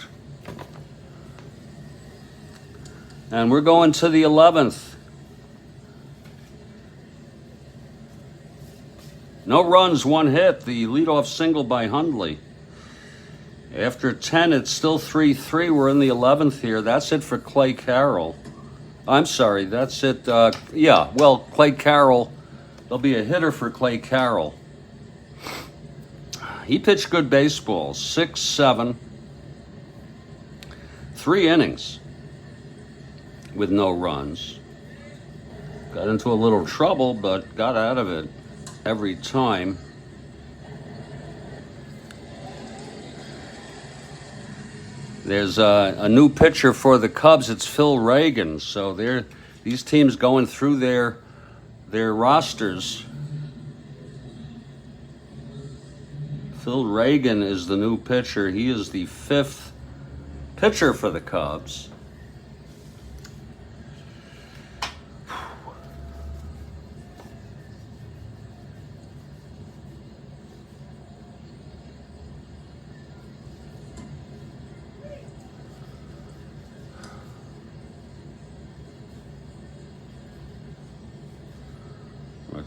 And we're going to the 11th. No runs, 1 hit. The leadoff single by Hundley. After 10, it's still 3-3. We're in the 11th here. That's it for Clay Carroll. I'm sorry, that's it. Clay Carroll. There'll be a hitter for Clay Carroll. He pitched good baseball. 6-7. 3 innings. With no runs. Got into a little trouble, but got out of it every time. There's a new pitcher for the Cubs. It's Phil Reagan. So these teams going through their rosters. Phil Reagan is the new pitcher. He is the 5th pitcher for the Cubs.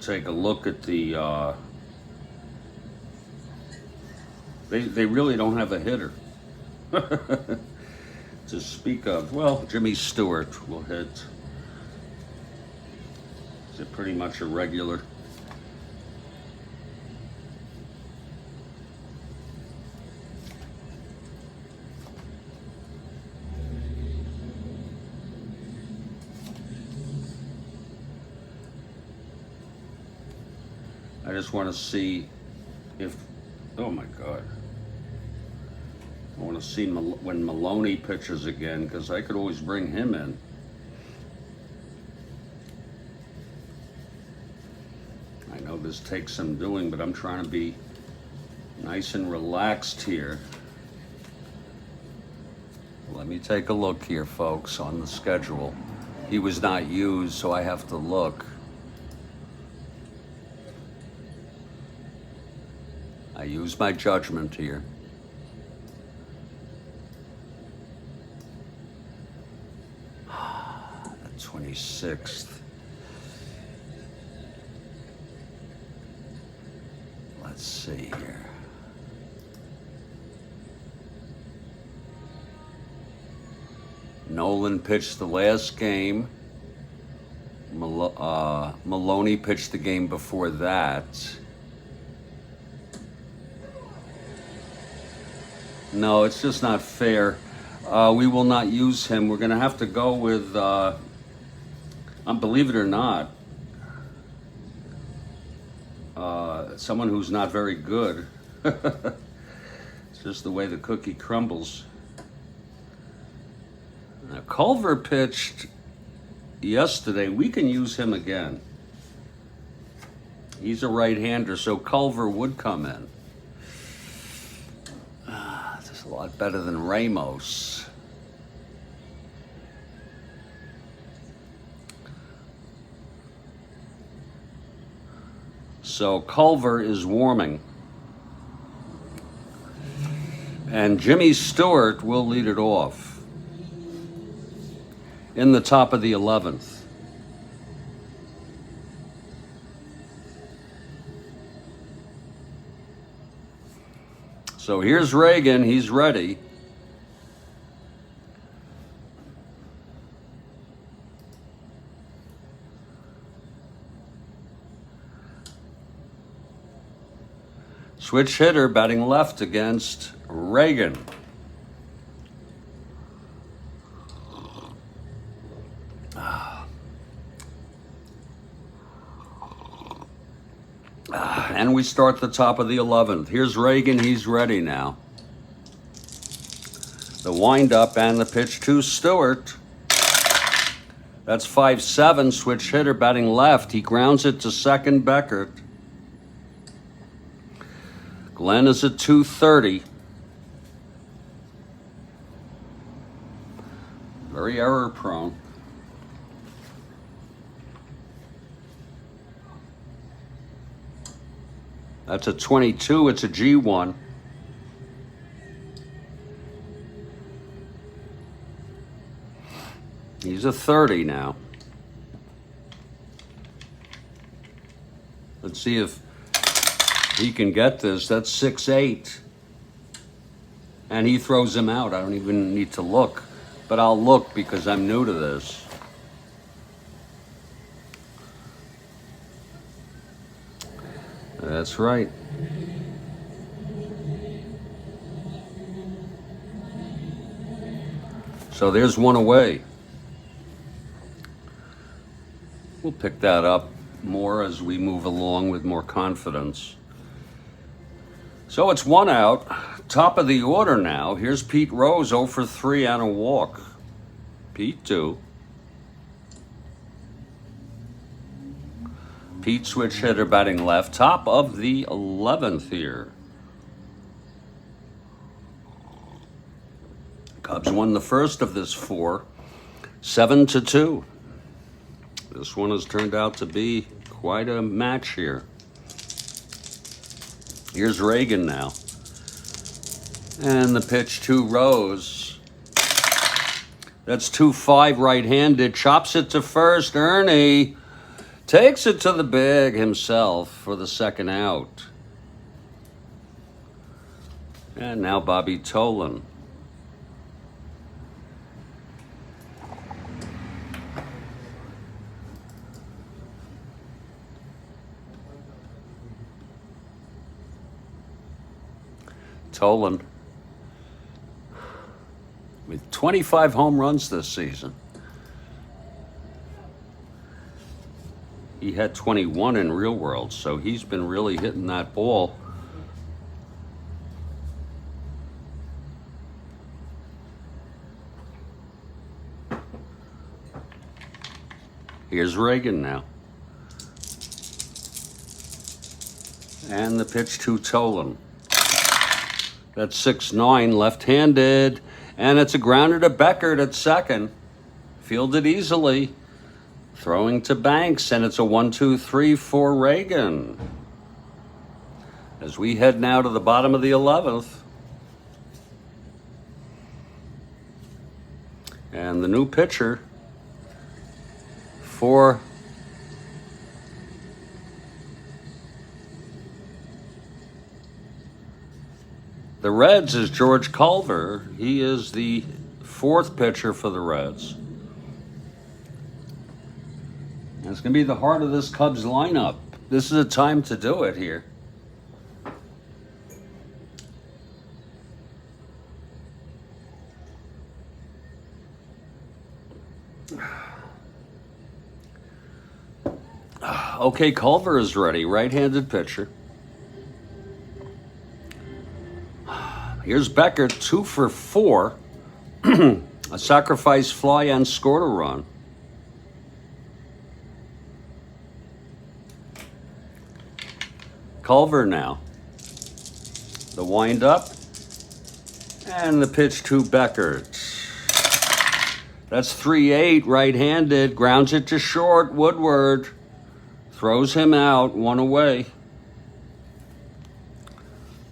Take a look at the they really don't have a hitter to speak of. Well, Jimmy Stewart will hit Is it pretty much a regular? I just want to see if, oh my God. I want to see when Maloney pitches again, because I could always bring him in. I know this takes some doing, but I'm trying to be nice and relaxed here. Let me take a look here, folks, on the schedule. He was not used, so I have to look. I use my judgment here. The 26th. Let's see here. Nolan pitched the last game. Maloney pitched the game before that. No, it's just not fair. We will not use him. We're going to have to go with, believe it or not, someone who's not very good. It's just the way the cookie crumbles. Now, Culver pitched yesterday. We can use him again. He's a right-hander, so Culver would come in. A lot better than Ramos. So Culver is warming. And Jimmy Stewart will lead it off in the top of the 11th. So here's Reagan, he's ready. Switch hitter batting left against Reagan. And we start the top of the 11th. Here's Reagan, he's ready now. The windup and the pitch to Stewart. That's 5-7, switch hitter batting left. He grounds it to second, Beckert. Glenn is at 230. Very error prone. That's a 22, it's a G1. He's a 30 now. Let's see if he can get this. That's 6-8. And he throws him out. I don't even need to look, but I'll look because I'm new to this. That's right. So there's one away. We'll pick that up more as we move along with more confidence. So it's one out. Top of the order now. Here's Pete Rose, 0 for 3 and a walk. Pete 2. Pete switch hitter batting left. Top of the 11th here. Cubs won the first of this 4, 7-2. This one has turned out to be quite a match here. Here's Reagan now. And the pitch to Rose. That's 2-5 right-handed. Chops it to first. Ernie takes it to the bag himself for the second out. And now Bobby Tolan. Tolan, with 25 home runs this season. He had 21 in real world, so he's been really hitting that ball. Here's Reagan now. And the pitch to Tolan. That's 6-9, left-handed. And it's a grounder to Beckert at second. Fielded easily. Throwing to Banks, and it's a 1-2-3 for Reagan. As we head now to the bottom of the 11th. And the new pitcher for the Reds is George Culver. He is the fourth pitcher for the Reds. And it's going to be the heart of this Cubs lineup. This is a time to do it here. Okay, Culver is ready. Right-handed pitcher. Here's Beckert, 2 for 4. A sacrifice fly and scored a run. Culver now. The wind-up. And the pitch to Beckert. That's 3-8, right-handed. Grounds it to short. Woodward throws him out, 1 away.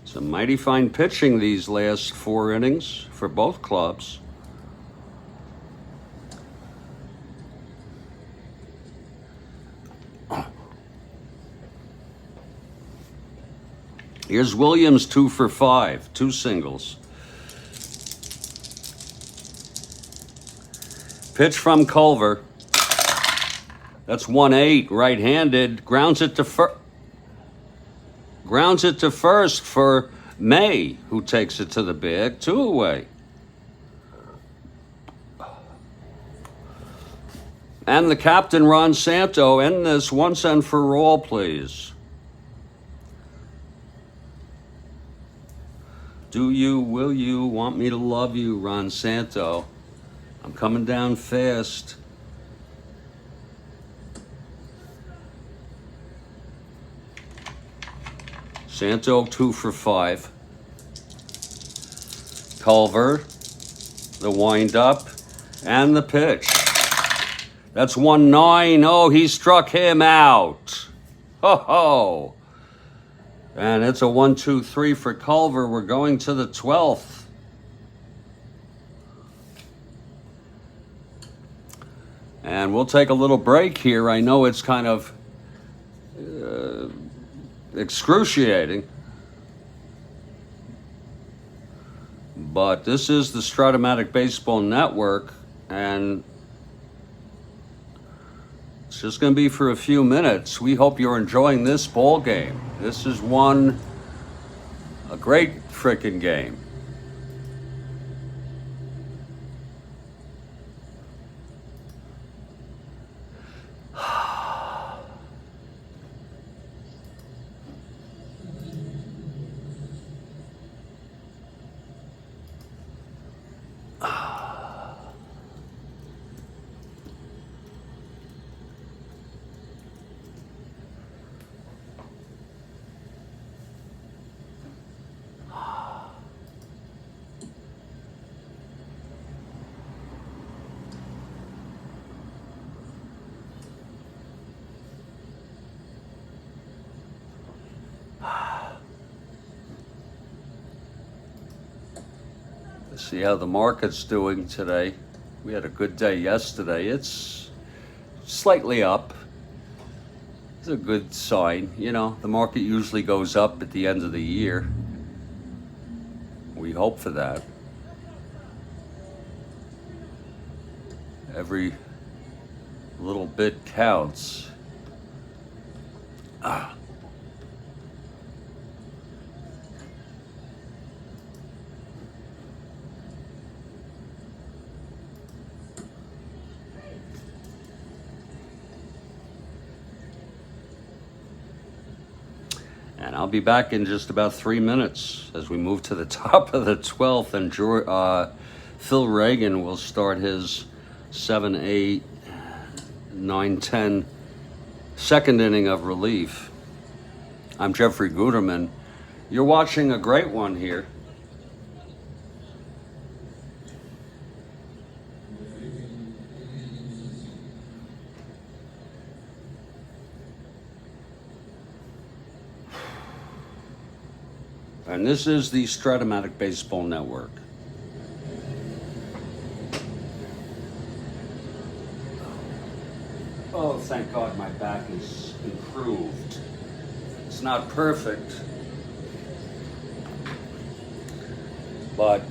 Some mighty fine pitching these last 4 innings for both clubs. Here's Williams, 2 for 5, 2 singles. Pitch from Culver. That's 1-8, right-handed. Grounds it to first for May, who takes it to the bag, 2 away. And the captain, Ron Santo, end this once and for all, please. Do you, will you, want me to love you, Ron Santo? I'm coming down fast. Santo, 2 for 5. Culver, the wind-up, and the pitch. That's 1-9. Oh, he struck him out. Ho-ho. And it's a 1-2-3 for Culver. We're going to the 12th. And we'll take a little break here. I know it's kind of excruciating. But this is the Strat-O-Matic Baseball Network, and it's just going to be for a few minutes. We hope you're enjoying this ball game. This is a great frickin' game. Let's see how the market's doing today. We had a good day yesterday. It's slightly up. It's a good sign. You know, the market usually goes up at the end of the year. We hope for that. Every little bit counts. I'll be back in just about 3 minutes as we move to the top of the 12th, and Phil Reagan will start his 7, 8, 9, 10 second inning of relief. I'm Jeffrey Guterman. You're watching a great one here. And this is the Strat-O-Matic Baseball Network. Oh, thank God my back is improved. It's not perfect, but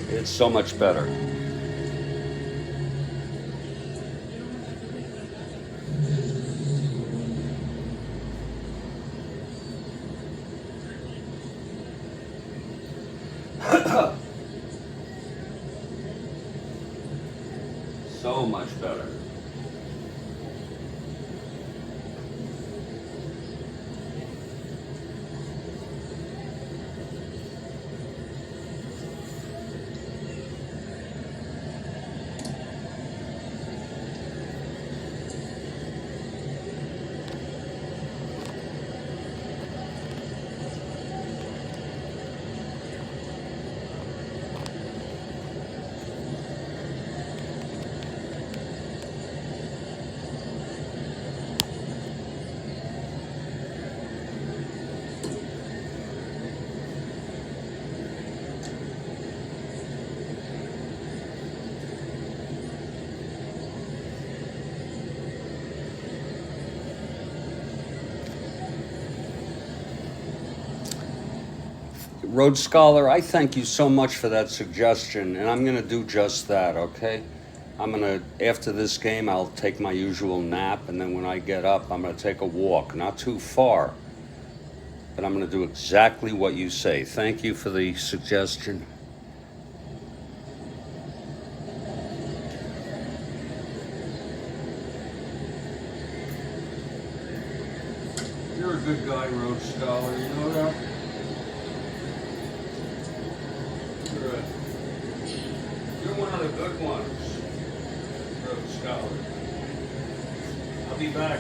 it's so much better. So much better. Rhodes Scholar, I thank you so much for that suggestion, and I'm going to do just that, okay? After this game, I'll take my usual nap, and then when I get up, I'm going to take a walk. Not too far, but I'm going to do exactly what you say. Thank you for the suggestion. You're a good guy, Rhodes Scholar, you know that? You're one of the good ones, Rhodes Scholar. I'll be back.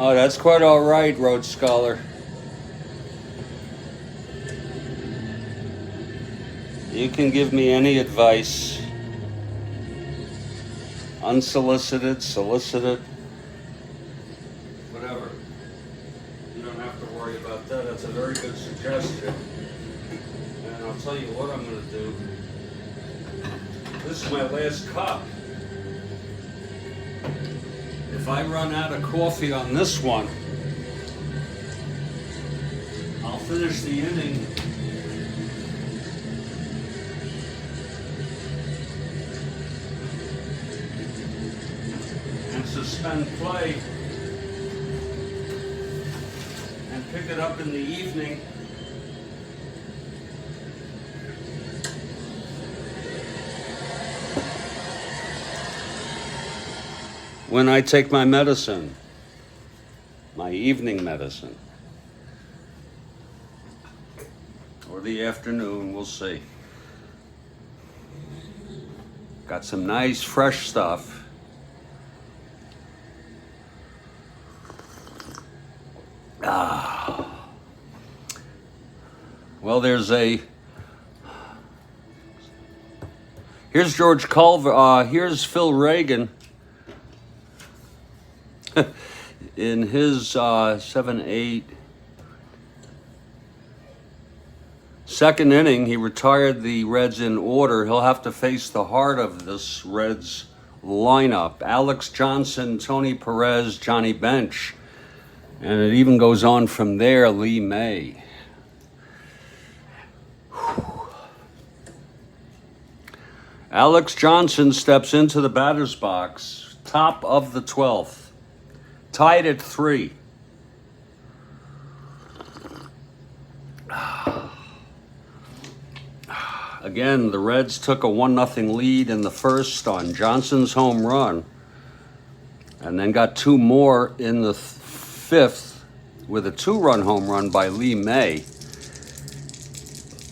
Oh, that's quite all right, Rhodes Scholar. You can give me any advice. Unsolicited, solicited, whatever. You don't have to worry about that. That's a very good suggestion. And I'll tell you what I'm going to do. This is my last cup. If I run out of coffee on this one, I'll finish the inning and suspend play and pick it up in the evening. When I take my medicine, my evening medicine, or the afternoon, we'll see. Got some nice fresh stuff. Well, here's George Culver, here's Phil Reagan. In his 7-8 second inning, he retired the Reds in order. He'll have to face the heart of this Reds lineup: Alex Johnson, Tony Perez, Johnny Bench, and it even goes on from there. Lee May. Alex Johnson steps into the batter's box, top of the 12th. Tied at 3. Again, the Reds took a 1-0 lead in the first on Johnson's home run, and then got 2 more in the 5th with a 2-run home run by Lee May.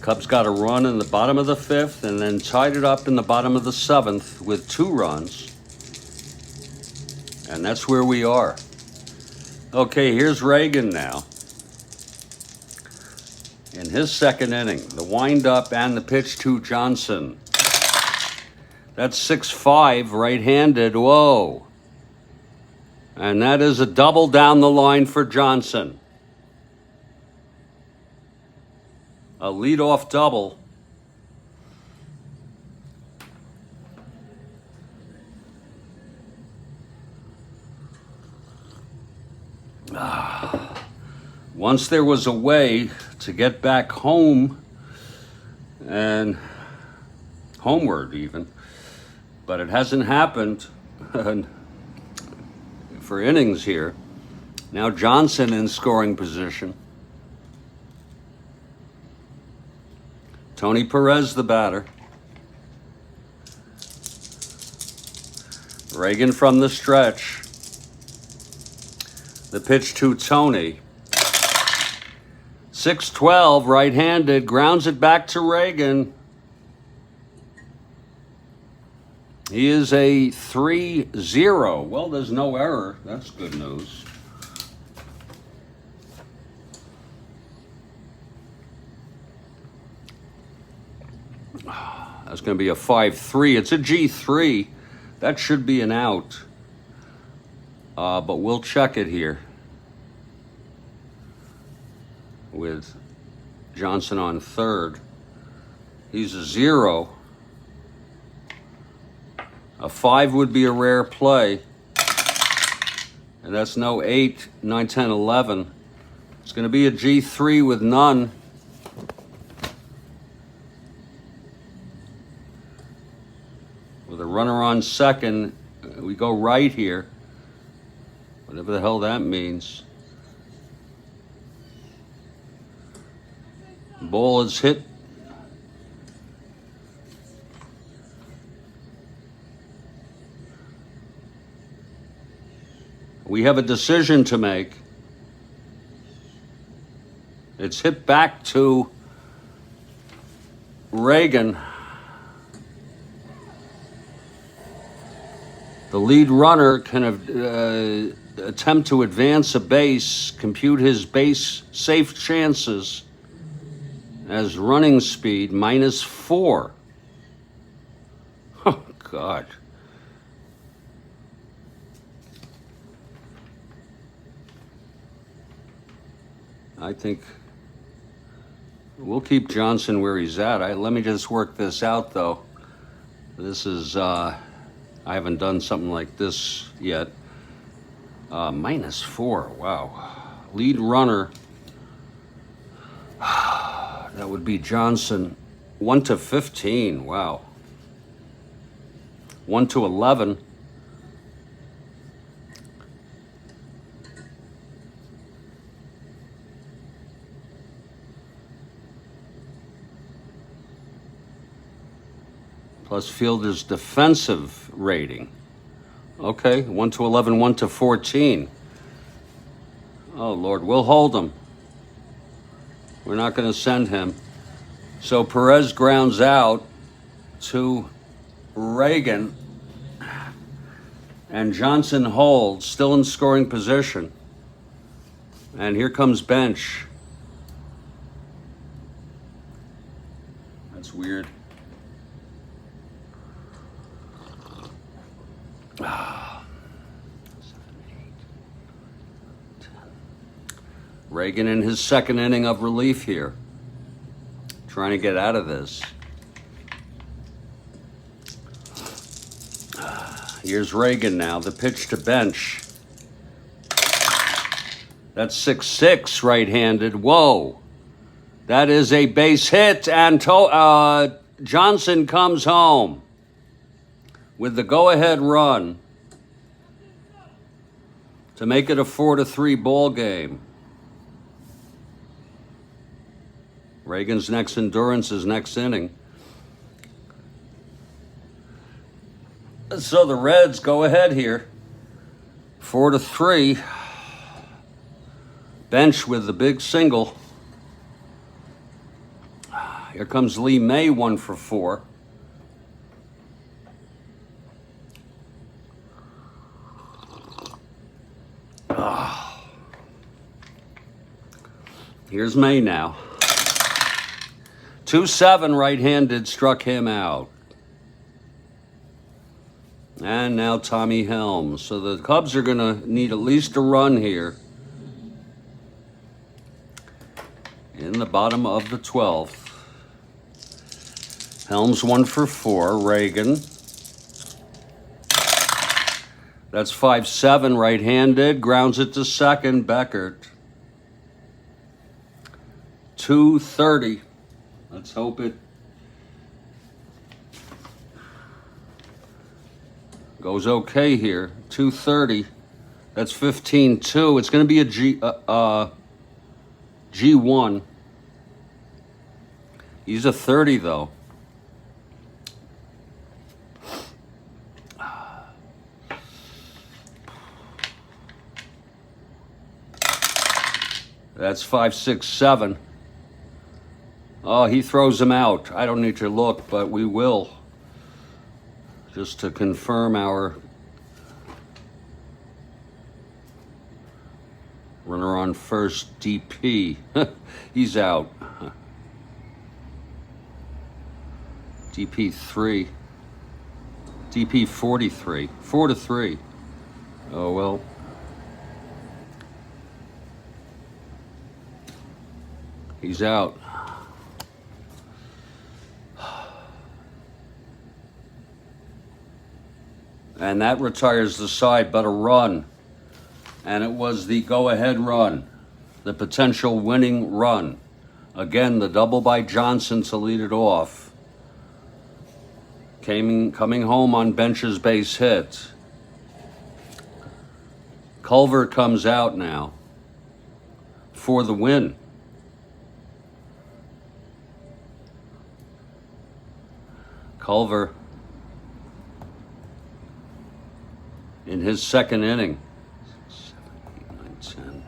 Cubs got a run in the bottom of the 5th and then tied it up in the bottom of the 7th with 2 runs. And that's where we are. Okay, here's Reagan now. In his second inning, the windup and the pitch to Johnson. That's 6-5, right-handed. Whoa. And that is a double down the line for Johnson. A leadoff double. Once there was a way to get back home and homeward even, but it hasn't happened for innings here. Now Johnson in scoring position. Tony Perez the batter. Reagan from the stretch. The pitch to Tony. 6-12, right-handed, grounds it back to Reagan. He is a 3-0. Well, there's no error. That's good news. That's going to be a 5-3. It's a G3. That should be an out. But we'll check it here with Johnson on third. He's a 0. A 5 would be a rare play. And that's no 8, 9, 10, 11. It's going to be a G3 with none. With a runner on second, we go right here. Whatever the hell that means. Ball is hit. We have a decision to make. It's hit back to Reagan. The lead runner can have attempt to advance a base, compute his base safe chances as running speed -4. Oh, God. I think we'll keep Johnson where he's at. Let me just work this out, though. This is, I haven't done something like this yet. -4, wow. Lead runner, that would be Johnson. 1 to 15, wow. 1 to 11. Plus fielder's defensive rating. Okay, 1 to 11, 1 to 14. Oh, Lord, we'll hold him. We're not going to send him. So Perez grounds out to Reagan. And Johnson holds, still in scoring position. And here comes bench. That's weird. Reagan in his second inning of relief here, trying to get out of this. Here's Reagan now, the pitch to bench. That's 6-6 right-handed. Whoa. That is a base hit, and Johnson comes home with the go-ahead run to make it a 4-3 ball game. Reagan's next endurance is next inning. So the Reds go ahead here, 4-3. Bench with the big single. Here comes Lee May, 1 for 4. Here's May now. 2-7 right-handed struck him out. And now Tommy Helms. So the Cubs are going to need at least a run here in the bottom of the 12th. Helms 1 for 4. Reagan. That's 5-7 right-handed. Grounds it to second. Beckert. 2:30. Let's hope it goes okay here. 2:30. That's 15-2. It's going to be a G1. He's a 30 though. That's 5-6-7. Oh, he throws him out. I don't need to look, but we will. Just to confirm our runner on first, DP. He's out. DP 3. DP 43. 4-3. Oh, well. He's out. And that retires the side, but a run. And it was the go-ahead run, the potential winning run. Again, the double by Johnson to lead it off. Coming home on bench's base hit. Culver comes out now for the win. Culver in his second inning. 7, 8, 9, 10.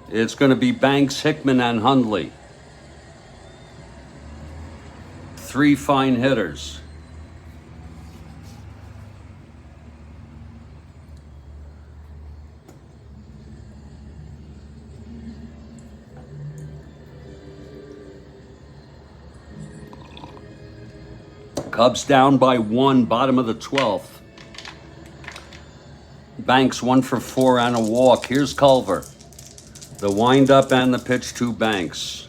It's going to be Banks, Hickman, and Hundley. 3 fine hitters. Cubs down by 1, bottom of the 12th. Banks 1 for 4 and a walk. Here's Culver. The windup and the pitch to Banks.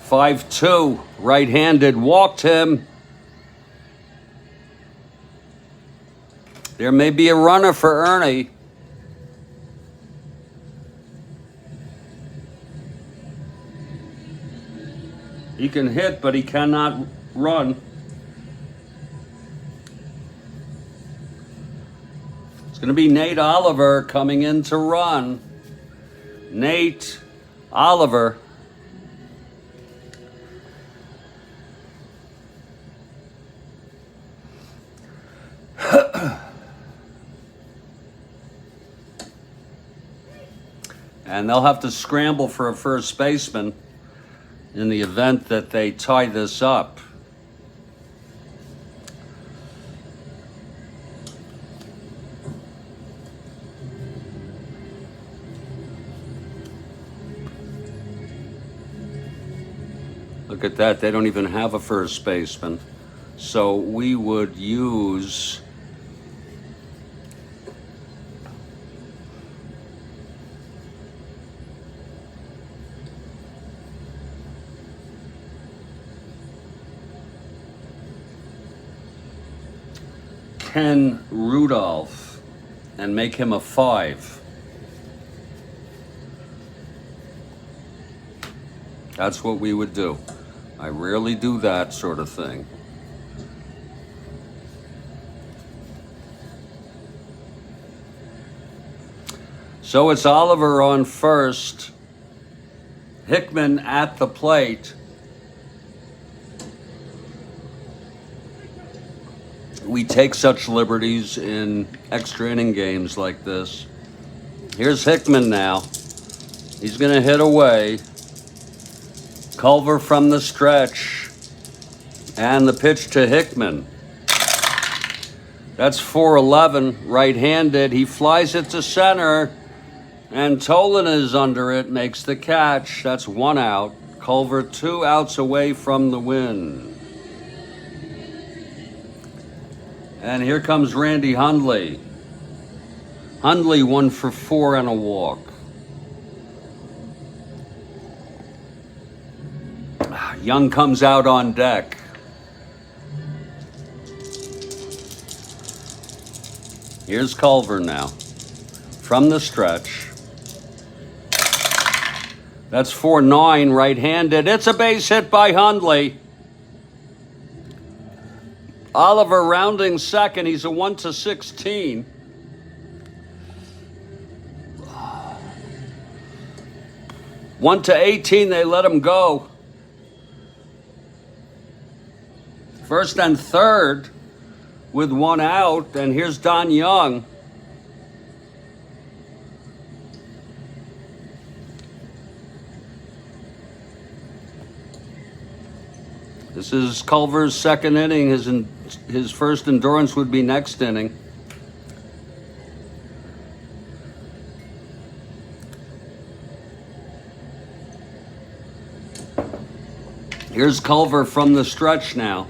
5-2, right-handed, walked him. There may be a runner for Ernie. He can hit, but he cannot run. It's going to be Nate Oliver coming in to run. Nate Oliver. And they'll have to scramble for a first baseman in the event that they tie this up. Look at that, they don't even have a first baseman. So we would use Ken Rudolph and make him a 5. That's what we would do. I rarely do that sort of thing. So it's Oliver on first, Hickman at the plate. We take such liberties in extra inning games like this. Here's Hickman now. He's going to hit away. Culver from the stretch. And the pitch to Hickman. That's 4-11, right-handed. He flies it to center. And Tolan is under it, makes the catch. That's 1 out. Culver 2 outs away from the win. And here comes Randy Hundley. Hundley 1 for 4 and a walk. Young comes out on deck. Here's Culver now. From the stretch. That's 4-9, right-handed. It's a base hit by Hundley. Oliver rounding second. He's a 1-16. One to 18, they let him go. First and third with 1 out, and here's Don Young. This is Culver's second inning. His first endurance would be next inning. Here's Culver from the stretch now.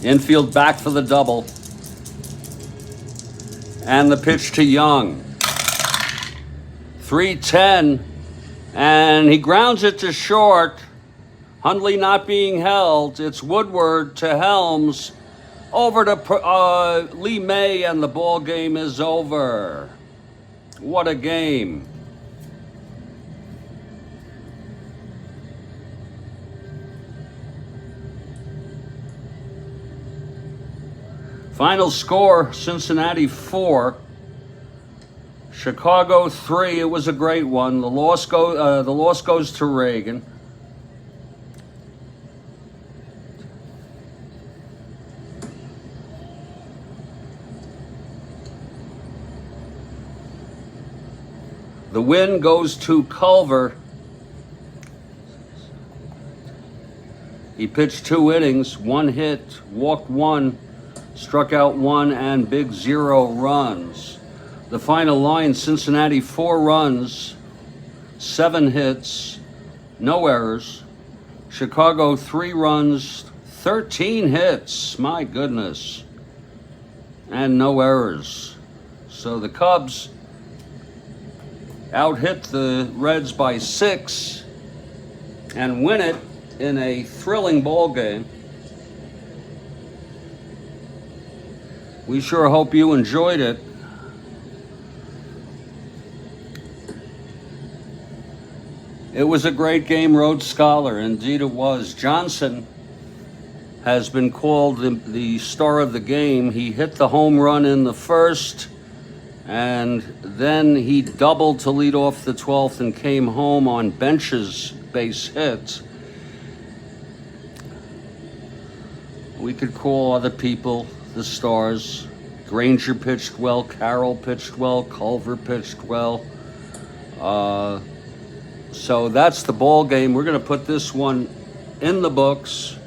Infield back for the double. And the pitch to Young. 3-10. And he grounds it to short. Hundley not being held. It's Woodward to Helms. Over to Lee May, and the ball game is over. What a game. Final score, Cincinnati 4, Chicago 3. It was a great one. The loss goes to Reagan. The win goes to Culver. He pitched 2 innings, 1 hit, walked 1, struck out 1, and big 0 runs. The final line, Cincinnati 4 runs, 7 hits, no errors. Chicago 3 runs, 13 hits. My goodness. And no errors. So the Cubs out-hit the Reds by 6 and win it in a thrilling ball game. We sure hope you enjoyed it. It was a great game, Rhodes Scholar. Indeed it was. Johnson has been called the star of the game. He hit the home run in the first, and then he doubled to lead off the 12th and came home on Bench's base hit. We could call other people the stars. Granger pitched well, Carroll pitched well, Culver pitched well. So that's the ball game. We're going to put this one in the books.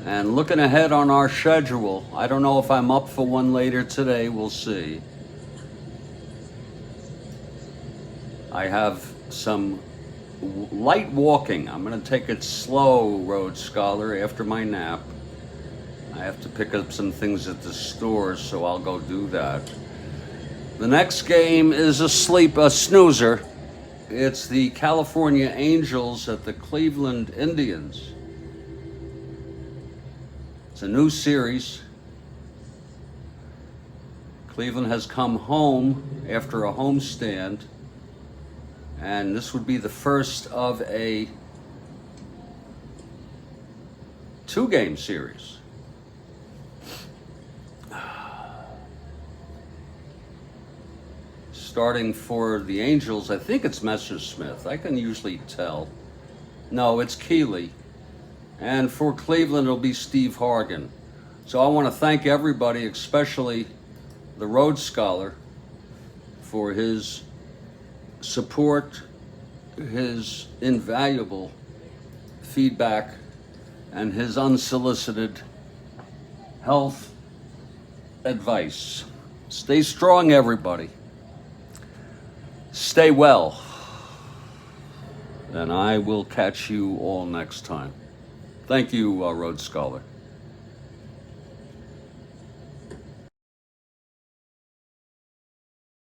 And looking ahead on our schedule, I don't know if I'm up for one later today. We'll see. I have some light walking. I'm going to take it slow, Rhodes Scholar, after my nap. I have to pick up some things at the store, so I'll go do that. The next game is a snoozer. It's the California Angels at the Cleveland Indians. It's a new series. Cleveland has come home after a homestand, and this would be the first of a 2-game series. Starting for the Angels, I think it's Messersmith. I can usually tell. No, it's Keeley. And for Cleveland, it'll be Steve Hargan. So I want to thank everybody, especially the Rhodes Scholar, for his support, his invaluable feedback, and his unsolicited health advice. Stay strong, everybody. Stay well. And I will catch you all next time. Thank you, Rhodes Scholar.